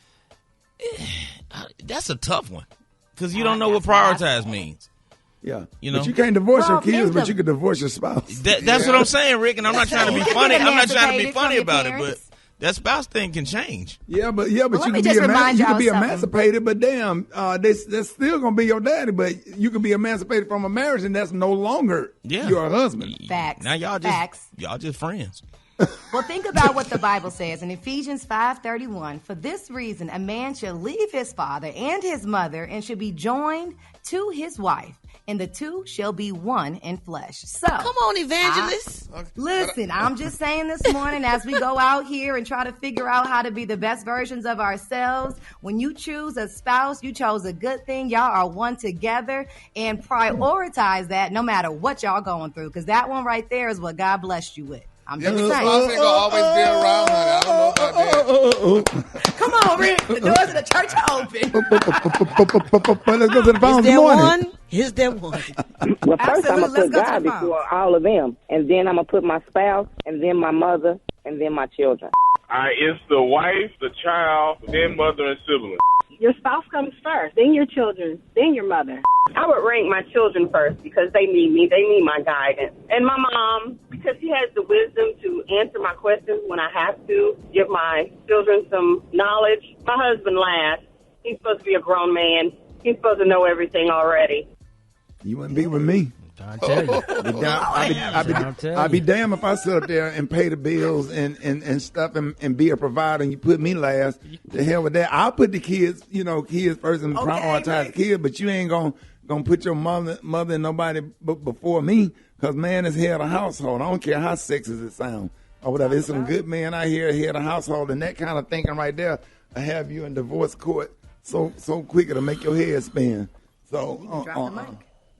That's a tough one, because you don't know what prioritize means. Yeah, but you can't divorce your kids, but you can divorce your spouse. That's what I'm saying, Rick. And I'm not trying to be funny. I'm not trying to be funny about it, but that spouse thing can change. Yeah, but you can be emancipated. But damn, that's still gonna be your daddy. But you can be emancipated from a marriage, and that's no longer your husband. Facts. Now y'all just friends. Well, think about what the Bible says in Ephesians 5:31. For this reason, a man shall leave his father and his mother and shall be joined to his wife, and the two shall be one in flesh. So, come on, evangelist. Listen, I'm just saying this morning as we go out here and try to figure out how to be the best versions of ourselves. When you choose a spouse, you chose a good thing. Y'all are one together, and prioritize that no matter what y'all going through, because that one right there is what God blessed you with. I'm just saying. Spouse ain't gonna always be around, honey. I don't know about that. Come on, Rick. The doors of the church are open. Let's go to the phones. Good morning. Here's that one. Well, first I'm going to put God before all of them. And then I'm going to put my spouse, and then my mother, and then my children. It's the wife, the child, then mother and siblings. Your spouse comes first, then your children, then your mother. I would rank my children first because they need me. They need my guidance. And my mom, because she has the wisdom to answer my questions when I have to, give my children some knowledge. My husband last. He's supposed to be a grown man. He's supposed to know everything already. You wouldn't be with me. I tell you. I'd be damn if I sit up there and pay the bills and stuff and be a provider and you put me last. The hell with that. I'll put the kids first and prioritize the kids, but you ain't gonna put your mother and nobody before me, because man is head of household. I don't care how sexist it sounds or whatever. There's some good men out here head of household, and that kind of thinking right there will have you in divorce court so quick it'll make your head spin. So drop the mic.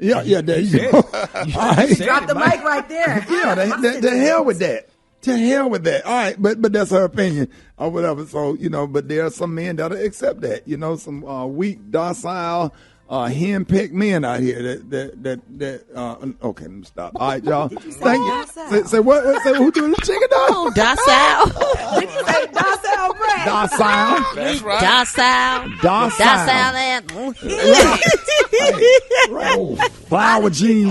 Yeah, there you go. Drop the mic right there. Yeah, the hell with that. To hell with that. All right, but that's her opinion or whatever. So, but there are some men that'll accept that. Some weak, docile, hen-picked men out here okay, let me stop. All right, y'all. Thank you. Say what? Say who doing the chicken dog? Docile. Say docile, Brad. Docile. That's right. Docile. Right. Flower Jean.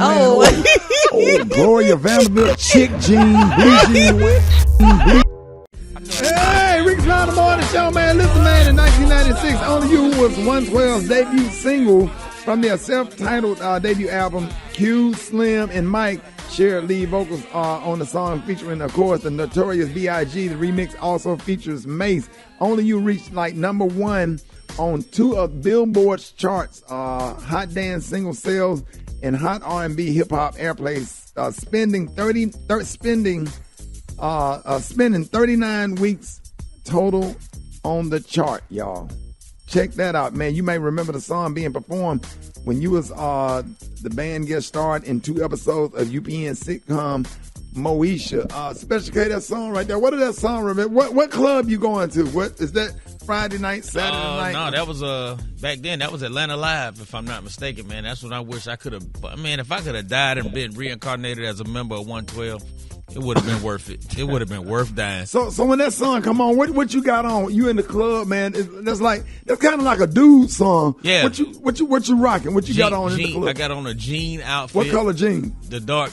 Gloria Vanderbilt, Chick Jean, Blue Jean. Hey, Rickey Smiley, the morning show, man. Listen, man, in 1996, Only You was 112's debut single from their self-titled debut album. Q, Slim, and Mike shared lead vocals on the song, featuring, of course, the notorious B.I.G. The remix also features Mace. Only You reached number one on 2 of Billboard's charts, Hot Dance single sales and Hot R&B hip hop airplays, spending 39 weeks total on the chart, y'all. Check that out, man. You may remember the song being performed when you was the band guest starred in 2 episodes of UPN sitcom Moesha. Special K, that song right there. What is that song? Remember? What club you going to? What is that? Friday night, Saturday night? No, that was back then. That was Atlanta Live, if I'm not mistaken, man. That's what I wish I could have. Man, if I could have died and been reincarnated as a member of 112, it would have been worth it. It would have been worth dying. So when that song come on, what you got on? You in the club, man? That's kind of like a dude song. Yeah. What you rocking? What you got on in the club? I got on a jean outfit. What color jean? The dark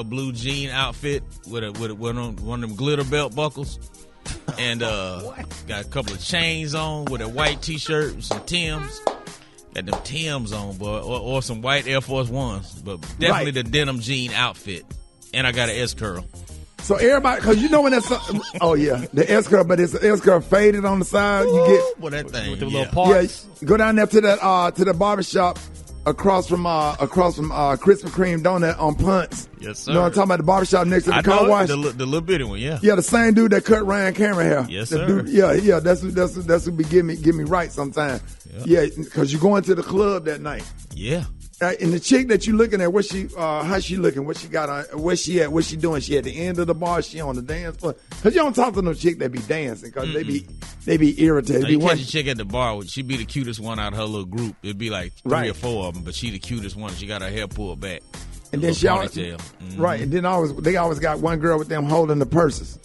blue jean outfit with one of them glitter belt buckles. And got a couple of chains on with a white T-shirt and some Timbs. Got them Timbs on, boy, or some white Air Force Ones, but definitely the denim jean outfit. And I got an S curl. So everybody, because you know when that's the S curl, but it's the S curl faded on the side. You get that thing with the little parts. Yeah, go down there to that to the barbershop across from Krispy Kreme donut on Punts. Yes, sir. You know what I'm talking about? The barbershop next to the car wash. The little bitty one, yeah. Yeah, the same dude that cut Ryan Cameron hair. Yes, the sir. Dude, yeah. That's what be give me right sometimes. Yep. Yeah, because you're going to the club that night. Yeah. And the chick that you looking at, how she looking? What she got on? Where she at? What she doing? She at the end of the bar? She on the dance floor? Because you don't talk to no chick that be dancing, because they be irritated. You catch a chick at the bar, she be the cutest one out of her little group. It'd be like 3 or 4 of them, but she the cutest one. She got her hair pulled back. And then she always, right, and then they always got one girl with them holding the purses.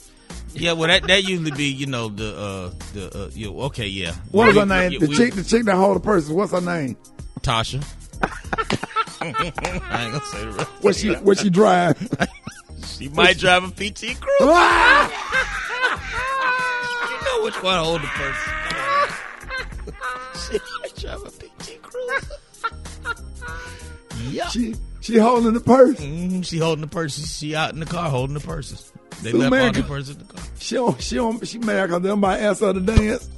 Yeah, well, that usually be okay, yeah. What is her name? The chick that hold the purses. What's her name? Tasha. I ain't gonna say the rest. What she drive? She might drive a PT Cruise. You know which one hold the purse. She might drive a PT Cruise. Yeah. She holding the purse. Mm-hmm. She holding the purses. She out in the car holding the purses. They left all the purses in the car. She mad because nobody asked her to dance.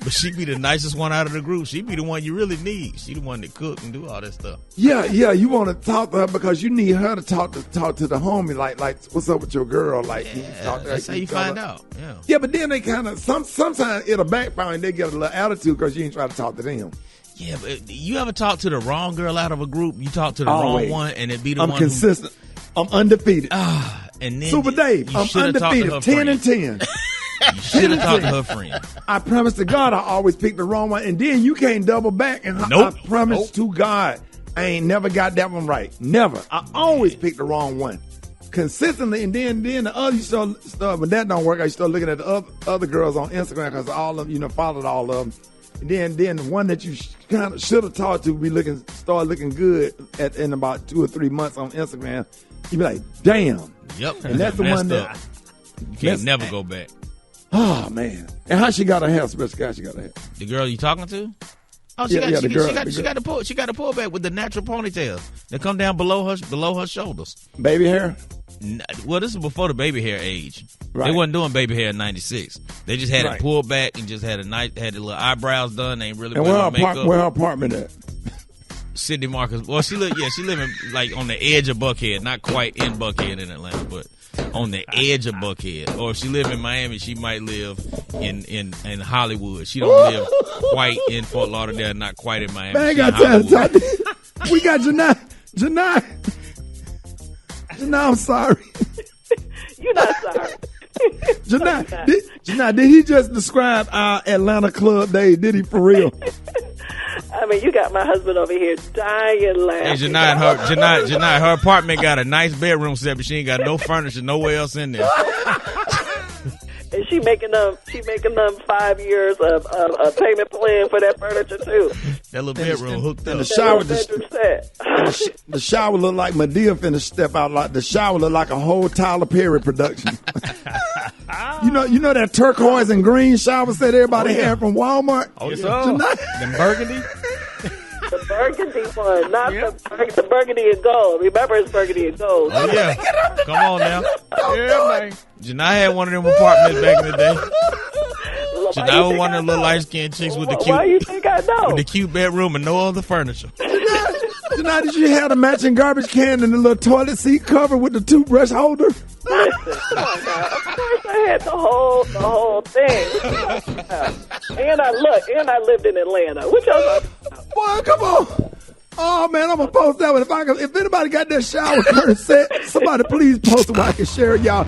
But she be the nicest one out of the group. She be the one you really need. She the one that cook and do all that stuff. Yeah. You want to talk to her because you need her to talk to the homie. Like what's up with your girl? Like, you talk to her, that's how you find out. Yeah. Yeah, but then they kind of sometimes it'll backfire and they get a little attitude because you ain't trying to talk to them. Yeah, but you ever talk to the wrong girl out of a group? You talk to the wrong one, and it be the one. I'm consistent. I'm undefeated. And then Super Dave, I'm undefeated. 10 and 10. You should have talked to her friend. I promise to God, I always pick the wrong one, and then you can't double back. And I promise to God, I ain't never got that one right. Never. I always pick the wrong one consistently, and then the other you start when that don't work, I start looking at the other girls on Instagram because all of them, followed all of them. And then the one that you kind of should have talked to start looking good in about 2 or 3 months on Instagram. You be like, damn. Yep. And that's the one that you can't never go back. Oh man! And how she got her hair? Special guy, she got her hair. The girl you talking to? Oh, she got the pullback with the natural ponytails that come down below her shoulders. Baby hair. Well, this is before the baby hair age. Right. They wasn't doing baby hair in '96. They just had Right. it pulled back and just had the little eyebrows done. They ain't really And where her apartment at? Sydney Marcus. Well, she living like on the edge of Buckhead, not quite in Buckhead in Atlanta, but on the edge of Buckhead. Or if she live in Miami, she might live in Hollywood. She don't live quite in Fort Lauderdale, not quite in Miami. Man, I She got in Hollywood. we got Janai. Janai, I'm sorry. You're not sorry. Janai, did he just describe our Atlanta club day? Did he for real? I mean, you got my husband over here dying laughing. Hey, Janai, her apartment got a nice bedroom set, but she ain't got no furniture nowhere else in there. And she making them 5 years of a payment plan for that furniture too. That little bedroom hooked up. And the shower, set. the shower look like Madea finna step out. Like the shower look like a whole Tyler Perry production. You know that turquoise and green shower set everybody had from Walmart. Oh, so them burgundy. The burgundy one, not the burgundy and gold. Remember, it's burgundy and gold. Oh, yeah. Come on now. Yeah, man. Janai had one of them apartments back in the day. Janai was one of the little light-skinned chicks with the cute. Why you think I know? With the cute bedroom and no other furniture. Janai, did you have the matching garbage can and the little toilet seat cover with the toothbrush holder? Listen, come on now. Of course, I had the whole thing. And I lived in Atlanta. What y'all talking about? Boy, come on. Oh man, I'm gonna post that one. If anybody got that shower curtain set, somebody please post it where I can share it, y'all.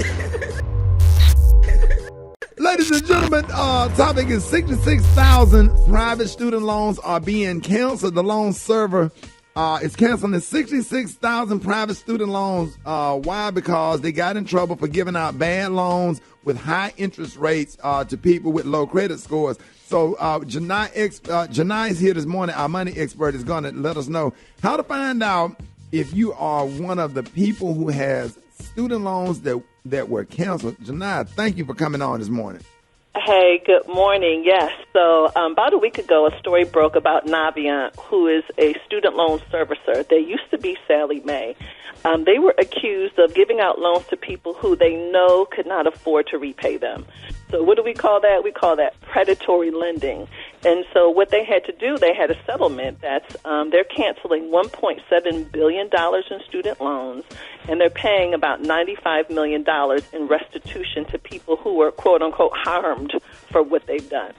Ladies and gentlemen, topic is 66,000 private student loans are being canceled. The loan server is canceling 66,000 private student loans. Why? Because they got in trouble for giving out bad loans with high interest rates to people with low credit scores. So Janai is here this morning. Our money expert is going to let us know how to find out if you are one of the people who has student loans that were canceled. Janai, thank you for coming on this morning. Hey, good morning. Yes. So about a week ago, a story broke about Navient, who is a student loan servicer. They used to be Sallie Mae. They were accused of giving out loans to people who they know could not afford to repay them. So what do we call that? We call that predatory lending. And so what they had to do, they had a settlement that's they're canceling $1.7 billion in student loans, and they're paying about $95 million in restitution to people who were, quote unquote, harmed for what they've done.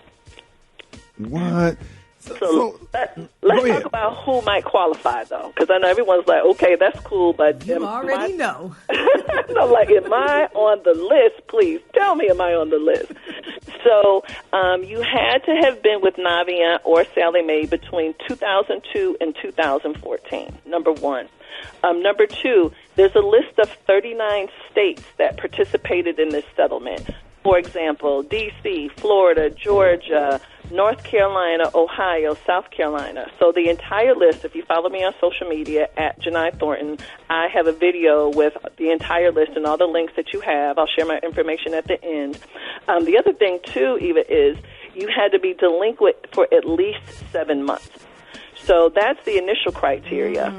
What? So let's talk about who might qualify, though, because I know everyone's like, okay, that's cool, but you already know. I'm like, am I on the list? Please tell me, am I on the list? So you had to have been with Navient or Sallie Mae between 2002 and 2014, number one. Number two, there's a list of 39 states that participated in this settlement. For example, D.C., Florida, Georgia, North Carolina, Ohio, South Carolina. So the entire list, if you follow me on social media, at Janai Thornton, I have a video with the entire list and all the links that you have. I'll share my information at the end. The other thing, too, Eva, is you had to be delinquent for at least 7 months. So that's the initial criteria.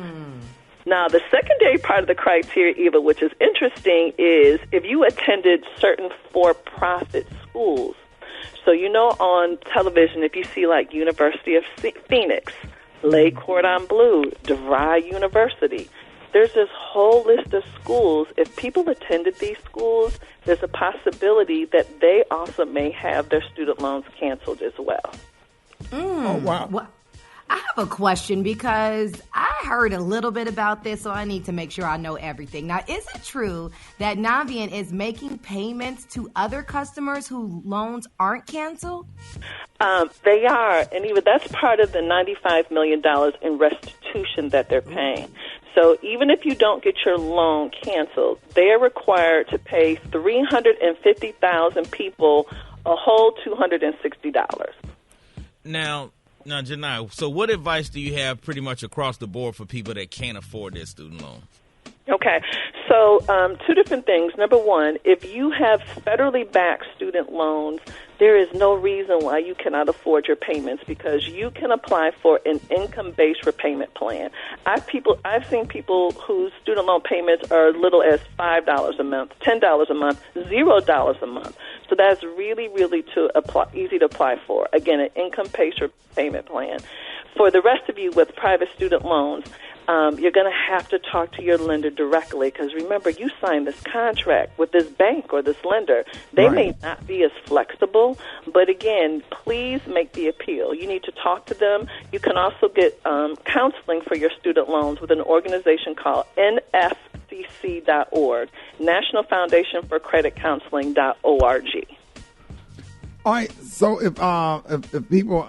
Now, the secondary part of the criteria, Eva, which is interesting, is if you attended certain for-profit schools. So, you know, on television, if you see like University of Phoenix, Le Cordon Bleu, DeVry University, there's this whole list of schools. If people attended these schools, there's a possibility that they also may have their student loans canceled as well. Oh, wow. Well, I have a question because I heard a little bit about this, so I need to make sure I know everything. Now, is it true that Navient is making payments to other customers whose loans aren't canceled? They are, and even that's part of the $95 million in restitution that they're paying. So even if you don't get your loan canceled, they are required to pay 350,000 people a whole $260. Now, Janai, so what advice do you have pretty much across the board for people that can't afford their student loans? Okay, so two different things. Number one, if you have federally backed student loans, there is no reason why you cannot afford your payments, because you can apply for an income-based repayment plan. I've seen people whose student loan payments are as little as $5 a month, $10 a month, $0 a month. So that's really, really easy to apply for. Again, an income-based repayment plan. For the rest of you with private student loans, you're going to have to talk to your lender directly, because remember, you signed this contract with this bank or this lender. They may not be as flexible, but again, please make the appeal. You need to talk to them. You can also get counseling for your student loans with an organization called NFCC.org, National Foundation for Credit Counseling.org. All right, so if people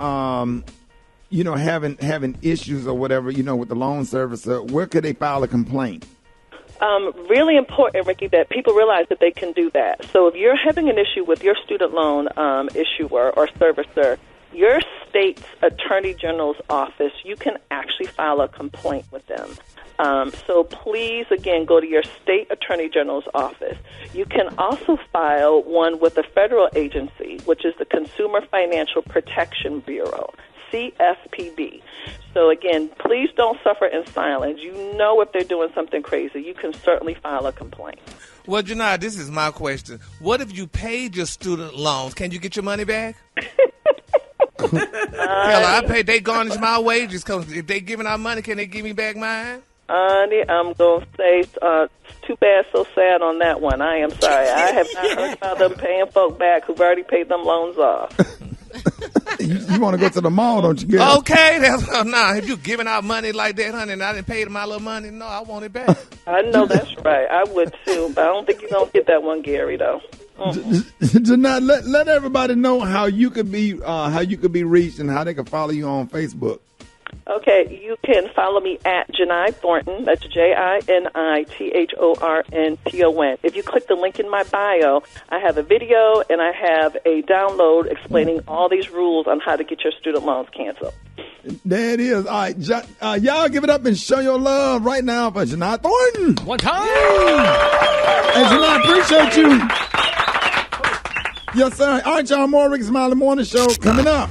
having issues or whatever, with the loan servicer, where could they file a complaint? Really important, Ricky, that people realize that they can do that. So if you're having an issue with your student loan issuer or servicer, your state's attorney general's office, you can actually file a complaint with them. So please, again, go to your state attorney general's office. You can also file one with a federal agency, which is the Consumer Financial Protection Bureau, CFPB. So again, please don't suffer in silence. If they're doing something crazy, you can certainly file a complaint. Well, Janai, this is my question. What if you paid your student loans? Can you get your money back? Hell, I paid. They garnish my wages, because if they giving out money, can they give me back mine? Honey, I'm going to say too bad, so sad on that one. I am sorry. I have not heard about them paying folk back who've already paid them loans off. You want to go to the mall, don't you, Gary? Okay, if you giving out money like that, honey, and I didn't pay my little money, no, I want it back. I know that's right. I would too, but I don't think you're going to get that one, Gary, though. Janai, let everybody know how you could be reached and how they can follow you on Facebook. Okay, you can follow me at Janai Thornton. That's JINITHORNTON. If you click the link in my bio, I have a video and I have a download explaining all these rules on how to get your student loans canceled. There it is. All right, y'all give it up and show your love right now for Janai Thornton. One time. Hey, Janai, appreciate you. Yes, sir. All right, y'all, more Rickey Smiley Morning Show coming up.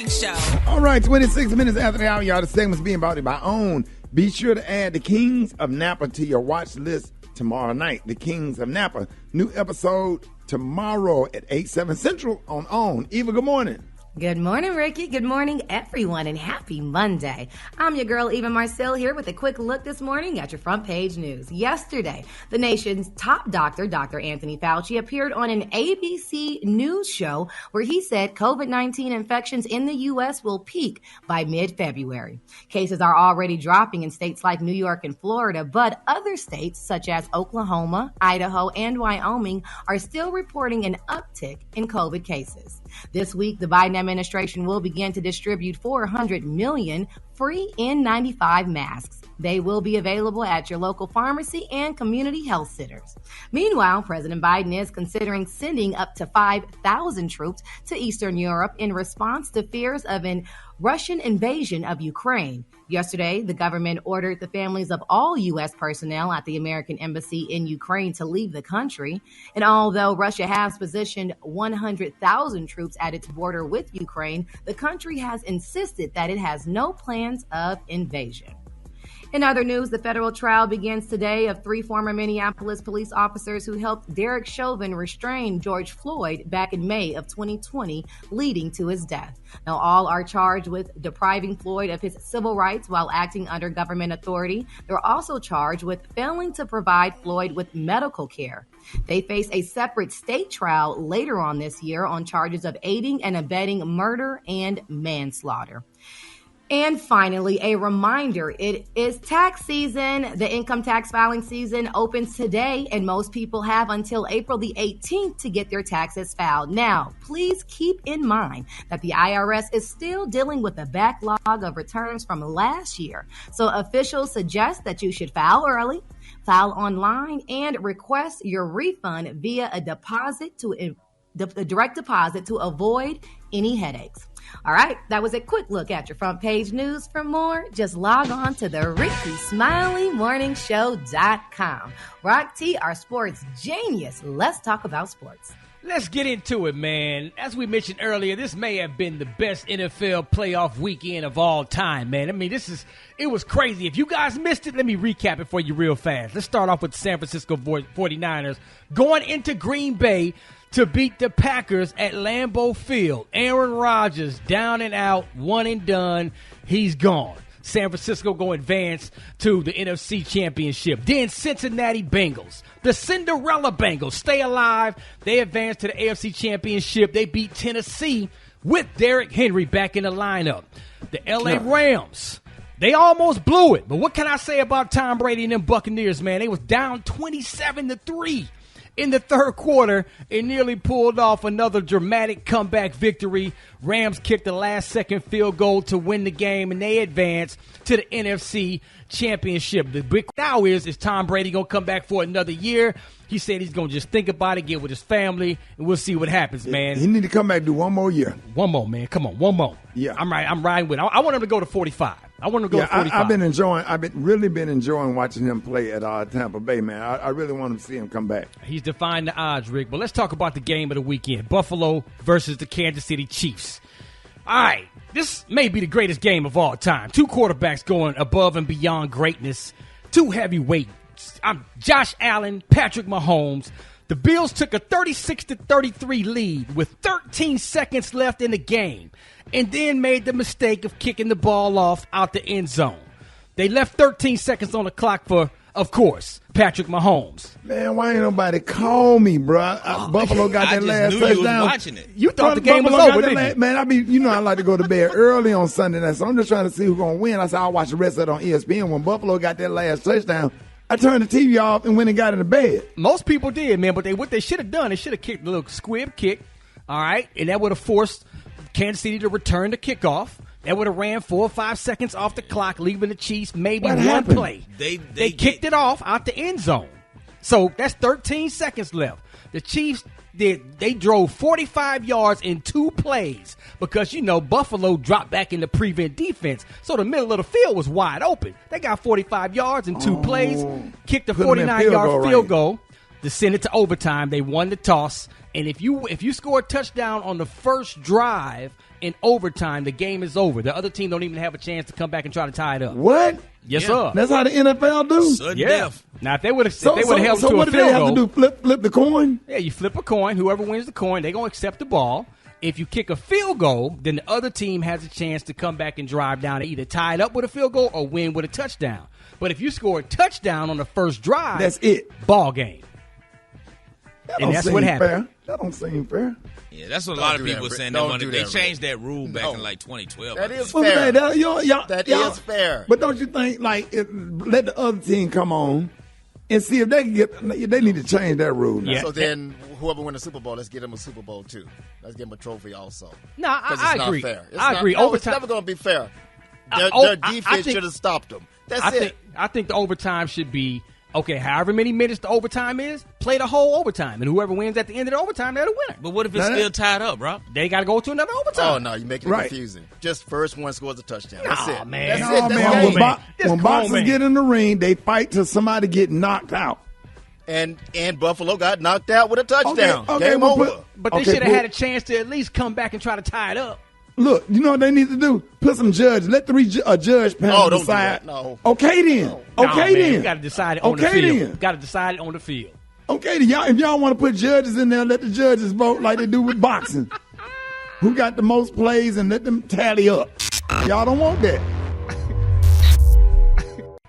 Show. All right, 26 minutes after the hour, y'all. The segment's being brought to you by OWN. Be sure to add the Kings of Napa to your watch list tomorrow night. The Kings of Napa. New episode tomorrow at 8/7 Central on OWN. Eva, good morning. Good morning, Ricky. Good morning, everyone, and happy Monday. I'm your girl, Eva Marcel, here with a quick look this morning at your front page news. Yesterday, the nation's top doctor, Dr. Anthony Fauci, appeared on an ABC News show where he said COVID-19 infections in the U.S. will peak by mid-February. Cases are already dropping in states like New York and Florida, but other states such as Oklahoma, Idaho, and Wyoming are still reporting an uptick in COVID cases. This week, the Biden administration will begin to distribute 400 million free N95 masks. They will be available at your local pharmacy and community health centers. Meanwhile, President Biden is considering sending up to 5,000 troops to Eastern Europe in response to fears of an Russian invasion of Ukraine. Yesterday, the government ordered the families of all U.S. personnel at the American Embassy in Ukraine to leave the country. And although Russia has positioned 100,000 troops at its border with Ukraine, the country has insisted that it has no plans of invasion. In other news, the federal trial begins today of 3 former Minneapolis police officers who helped Derek Chauvin restrain George Floyd back in May of 2020, leading to his death. Now, all are charged with depriving Floyd of his civil rights while acting under government authority. They're also charged with failing to provide Floyd with medical care. They face a separate state trial later on this year on charges of aiding and abetting murder and manslaughter. And finally, a reminder, it is tax season. The income tax filing season opens today, and most people have until April the 18th to get their taxes filed. Now, please keep in mind that the IRS is still dealing with a backlog of returns from last year. So officials suggest that you should file early, file online, and request your refund via a deposit to direct deposit to avoid any headaches. All right, that was a quick look at your front page news. For more, just log on to the Rickey Smiley MorningShow.com. Rock T, our sports genius. Let's talk about sports. Let's get into it, man. As we mentioned earlier, this may have been the best NFL playoff weekend of all time, man. I mean, it was crazy. If you guys missed it, let me recap it for you real fast. Let's start off with the San Francisco 49ers going into Green Bay to beat the Packers at Lambeau Field. Aaron Rodgers down and out, one and done. He's gone. San Francisco go advance to the NFC Championship. Then Cincinnati Bengals, the Cinderella Bengals, stay alive. They advance to the AFC Championship. They beat Tennessee with Derrick Henry back in the lineup. The LA Rams, they almost blew it. But what can I say about Tom Brady and them Buccaneers, man? They was down 27-3. In the third quarter, it nearly pulled off another dramatic comeback victory. Rams kicked the last-second field goal to win the game, and they advance to the NFC Championship. The big now is Tom Brady going to come back for another year? He said he's going to just think about it, get with his family, and we'll see what happens, man. He need to come back and do one more year. One more, man. Come on, one more. Yeah. I'm riding with him. I want him to go to 45. I want him to go to 45. I've really been enjoying watching him play at Tampa Bay, man. I really want to see him come back. He's defying the odds, Rick. But let's talk about the game of the weekend. Buffalo versus the Kansas City Chiefs. All right, this may be the greatest game of all time. Two quarterbacks going above and beyond greatness. Two heavyweights. I'm Josh Allen, Patrick Mahomes. The Bills took a 36-33 lead with 13 seconds left in the game and then made the mistake of kicking the ball off out the end zone. They left 13 seconds on the clock for, of course, Patrick Mahomes. Man, why ain't nobody call me, bro? Buffalo got that last touchdown. You was watching it. You thought the game was over, didn't you? Man, I like to go to bed early on Sunday night, so I'm just trying to see who's going to win. I said I'll watch the rest of it on ESPN. When Buffalo got that last touchdown, I turned the TV off and went and got in the bed. Most people did, man, but what they should have done, they should have kicked a little squib kick, all right, and that would have forced Kansas City to return the kickoff. That would have ran 4 or 5 seconds off the clock, leaving the Chiefs maybe one play. They kicked it off out the end zone. So that's 13 seconds left. The Chiefs, they drove 45 yards in 2 plays because, Buffalo dropped back in the prevent defense. So the middle of the field was wide open. They got 45 yards in 2 plays, kicked a 49-yard field goal to send it to overtime. They won the toss. And if you score a touchdown on the first drive in overtime, the game is over. The other team don't even have a chance to come back and try to tie it up. What? Yes, sir. That's how the NFL do? Sudden death. Now, if they would have held to a field goal. So what do they have to do? Flip the coin? Yeah, you flip a coin. Whoever wins the coin, they're going to accept the ball. If you kick a field goal, then the other team has a chance to come back and drive down and either tie it up with a field goal or win with a touchdown. But if you score a touchdown on the first drive, that's it. Ball game. And that's what happened. That don't seem fair. Yeah, that's what a lot of people are saying. They changed that rule back in like 2012. That is fair. That is fair. But don't you think, let the other team come on and see if they can they need to change that rule now. Yeah. So then whoever wins the Super Bowl, let's get them a Super Bowl too. Let's give them a trophy also. No, I agree. Not fair. I agree. It's never going to be fair. Their defense should have stopped them. That's it. I think the overtime should be, okay, however many minutes the overtime is, play the whole overtime. And whoever wins at the end of the overtime, they're the winner. But what if it's still tied up, bro? They got to go to another overtime. Oh, no, you're making it confusing. Just first one scores a touchdown. That's it. Man. That's it. When boxers get in the ring, they fight till somebody get knocked out. And Buffalo got knocked out with a touchdown. Okay, Game over. But they should have had a chance to at least come back and try to tie it up. Look, you know what they need to do? Put some judges. Let the judge panel don't decide. Do that. No. Okay then. Then. You got to decide it on the field. Got to decide it on the field. Okay then. If y'all want to put judges in there, let the judges vote like they do with boxing. Who got the most plays and let them tally up. Y'all don't want that.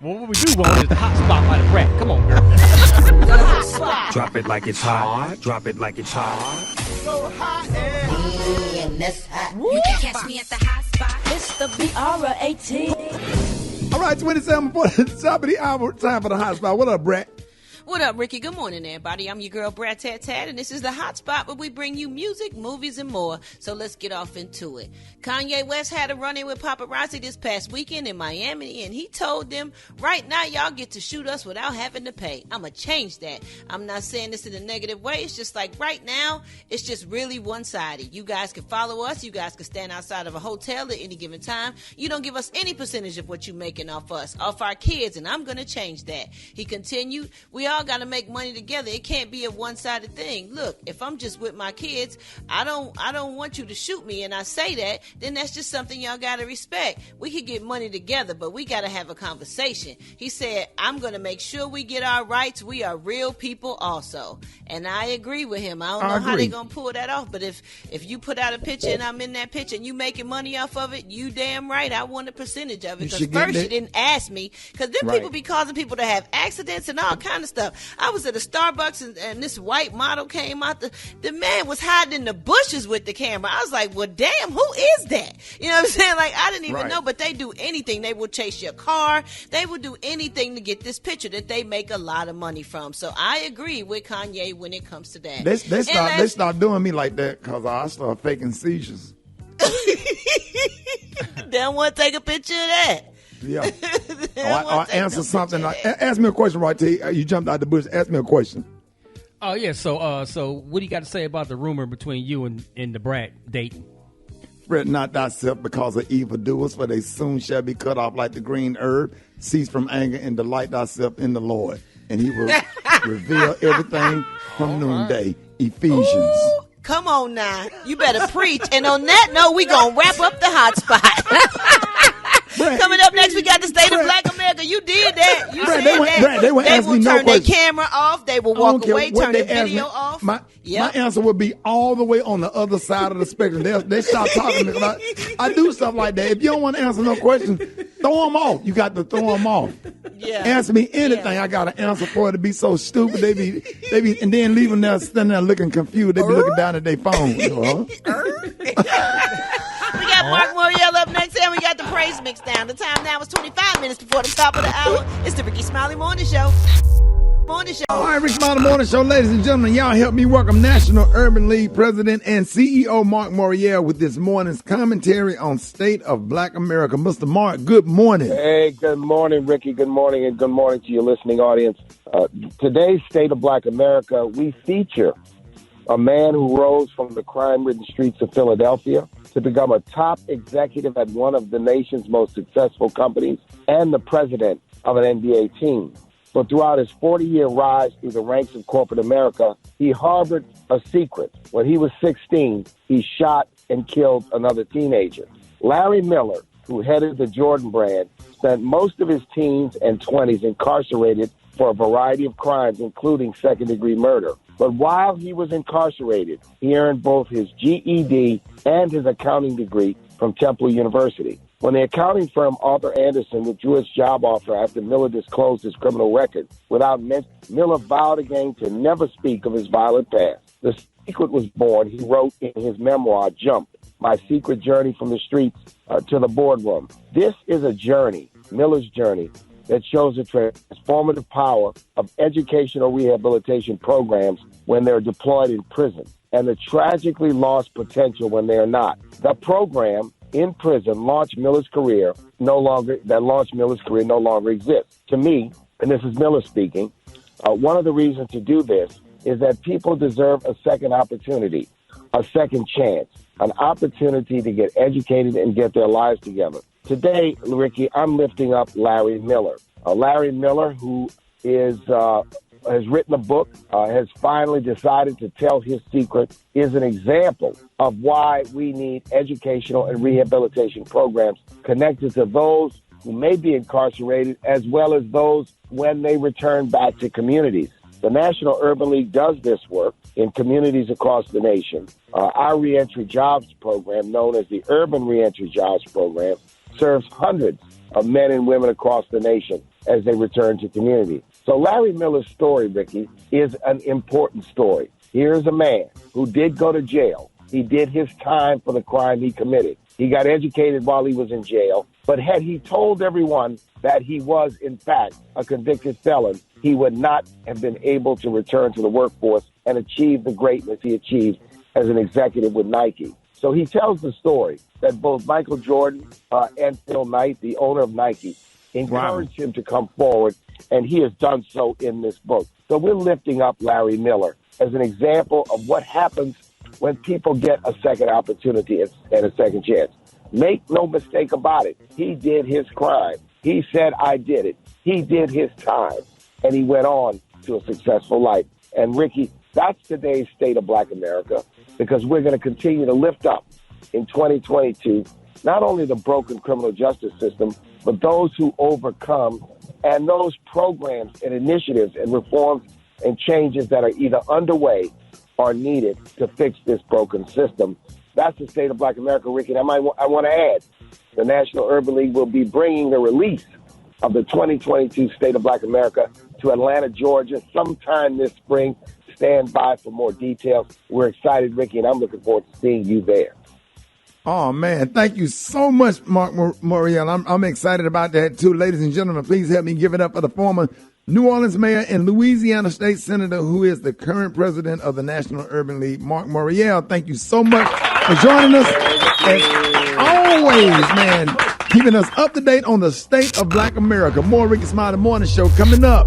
Well, what we do want is the hot spot by the crack. Come on, girl. Drop it like it's hot. Drop it like it's hot. So hot and that's hot. You can catch me at the hot spot. It's the BR18. All right, 27 for the top of the hour. Time for the hot spot. What up, Brett? What up, Ricky? Good morning, everybody. I'm your girl, Brad Tat Tat, and this is the Hot Spot where we bring you music, movies, and more. So let's get off into it. Kanye West had a run-in with paparazzi this past weekend in Miami, and he told them, right now, y'all get to shoot us without having to pay. I'm going to change that. I'm not saying this in a negative way. It's just like right now, it's just really one-sided. You guys can follow us. You guys can stand outside of a hotel at any given time. You don't give us any percentage of what you're making off us, off our kids, and I'm going to change that. He continued, we all got to make money together. It can't be a one-sided thing. Look, if I'm just with my kids, I don't want you to shoot me, and I say that, then that's just something y'all got to respect. We could get money together, but we got to have a conversation. He said, I'm going to make sure we get our rights. We are real people also. And I agree with him. I don't know how they're going to pull that off, but if you put out a picture and I'm in that picture and you making money off of it, you damn right I want a percentage of it. Because first you didn't ask me, because then people be causing people to have accidents and all kind of stuff. I was at a Starbucks and this white model came out. The man was hiding in the bushes with the camera. I was like, well, damn, who is that? You know what I'm saying? Like, I didn't even know, but they do anything. They will chase your car. They will do anything to get this picture that they make a lot of money from. So I agree with Kanye when it comes to that. They start doing me like that because I start faking seizures. They don't want to take a picture of that. Yeah. Or answer something. Ask me a question, right, T. You jumped out the bush. Ask me a question. Oh, yeah. So what do you got to say about the rumor between you and the Brad dating? Fret not thyself because of evildoers, for they soon shall be cut off like the green herb. Cease from anger and delight thyself in the Lord. And he will reveal everything from noonday. Ephesians. Ooh, come on now. You better preach. And on that note, we going to wrap up the hot spot. Coming up next, we got the State of Black America. You did that. You said that. They will turn their camera off. They will walk away, turn their video off. My answer would be all the way on the other side of the spectrum. They stop talking about. I do stuff like that. If you don't want to answer no questions, throw them off. You got to throw them off. Yeah. Answer me anything. I got an answer for it to be so stupid. They be, and then leaving there standing there looking confused. They be looking down at their phone. We got Mark Moriel up next, and we got the praise mix down. The time now is 25 minutes before the top of the hour. It's the Rickey Smiley Morning Show. All right, Rickey Smiley Morning Show, ladies and gentlemen, y'all help me welcome National Urban League President and CEO Mark Moriel with this morning's commentary on State of Black America. Mr. Mark, good morning. Hey, good morning, Ricky. Good morning, and good morning to your listening audience. Today's State of Black America, we feature a man who rose from the crime-ridden streets of Philadelphia to become a top executive at one of the nation's most successful companies and the president of an NBA team. But throughout his 40-year rise through the ranks of corporate America, he harbored a secret. When he was 16, he shot and killed another teenager. Larry Miller, who headed the Jordan brand, spent most of his teens and 20s incarcerated for a variety of crimes, including second-degree murder. But while he was incarcerated, he earned both his GED and his accounting degree from Temple University. When the accounting firm Arthur Anderson withdrew his job offer after Miller disclosed his criminal record, without mention, Miller vowed again to never speak of his violent past. The secret was born, he wrote in his memoir, Jump, My Secret Journey from the Streets to the Boardroom. This is a journey, Miller's journey, that shows the transformative power of educational rehabilitation programs when they're deployed in prison, and the tragically lost potential when they are not. The program in prison launched Miller's career no longer exists. To me, and this is Miller speaking, one of the reasons to do this is that people deserve a second opportunity, a second chance, an opportunity to get educated and get their lives together. Today, Ricky, I'm lifting up Larry Miller. Larry Miller, who has written a book, has finally decided to tell his secret, is an example of why we need educational and rehabilitation programs connected to those who may be incarcerated, as well as those when they return back to communities. The National Urban League does this work in communities across the nation. Our Reentry Jobs Program, known as the Urban Reentry Jobs Program, serves hundreds of men and women across the nation as they return to community. So Larry Miller's story, Ricky, is an important story. Here's a man who did go to jail. He did his time for the crime he committed. He got educated while he was in jail. But had he told everyone that he was, in fact, a convicted felon, he would not have been able to return to the workforce and achieve the greatness he achieved as an executive with Nike. So he tells the story that both Michael Jordan and Phil Knight, the owner of Nike, encouraged him to come forward, and he has done so in this book. So we're lifting up Larry Miller as an example of what happens when people get a second opportunity and a second chance. Make no mistake about it. He did his crime. He said, I did it. He did his time, and he went on to a successful life. And, Ricky, that's today's state of Black America, because we're going to continue to lift up in 2022 not only the broken criminal justice system, but those who overcome and those programs and initiatives and reforms and changes that are either underway or needed to fix this broken system. That's the state of Black America, Ricky. And I want to add, the National Urban League will be bringing the release of the 2022 State of Black America to Atlanta, Georgia, sometime this spring. Stand by for more details. We're excited, Ricky, and I'm looking forward to seeing you there. Oh, man. Thank you so much, Mark Morial. I'm excited about that, too. Ladies and gentlemen, please help me give it up for the former New Orleans mayor and Louisiana state senator who is the current president of the National Urban League, Mark Morial. Thank you so much for joining us. As always, man, keeping us up to date on the state of Black America. More Rickey Smiley Morning Show coming up.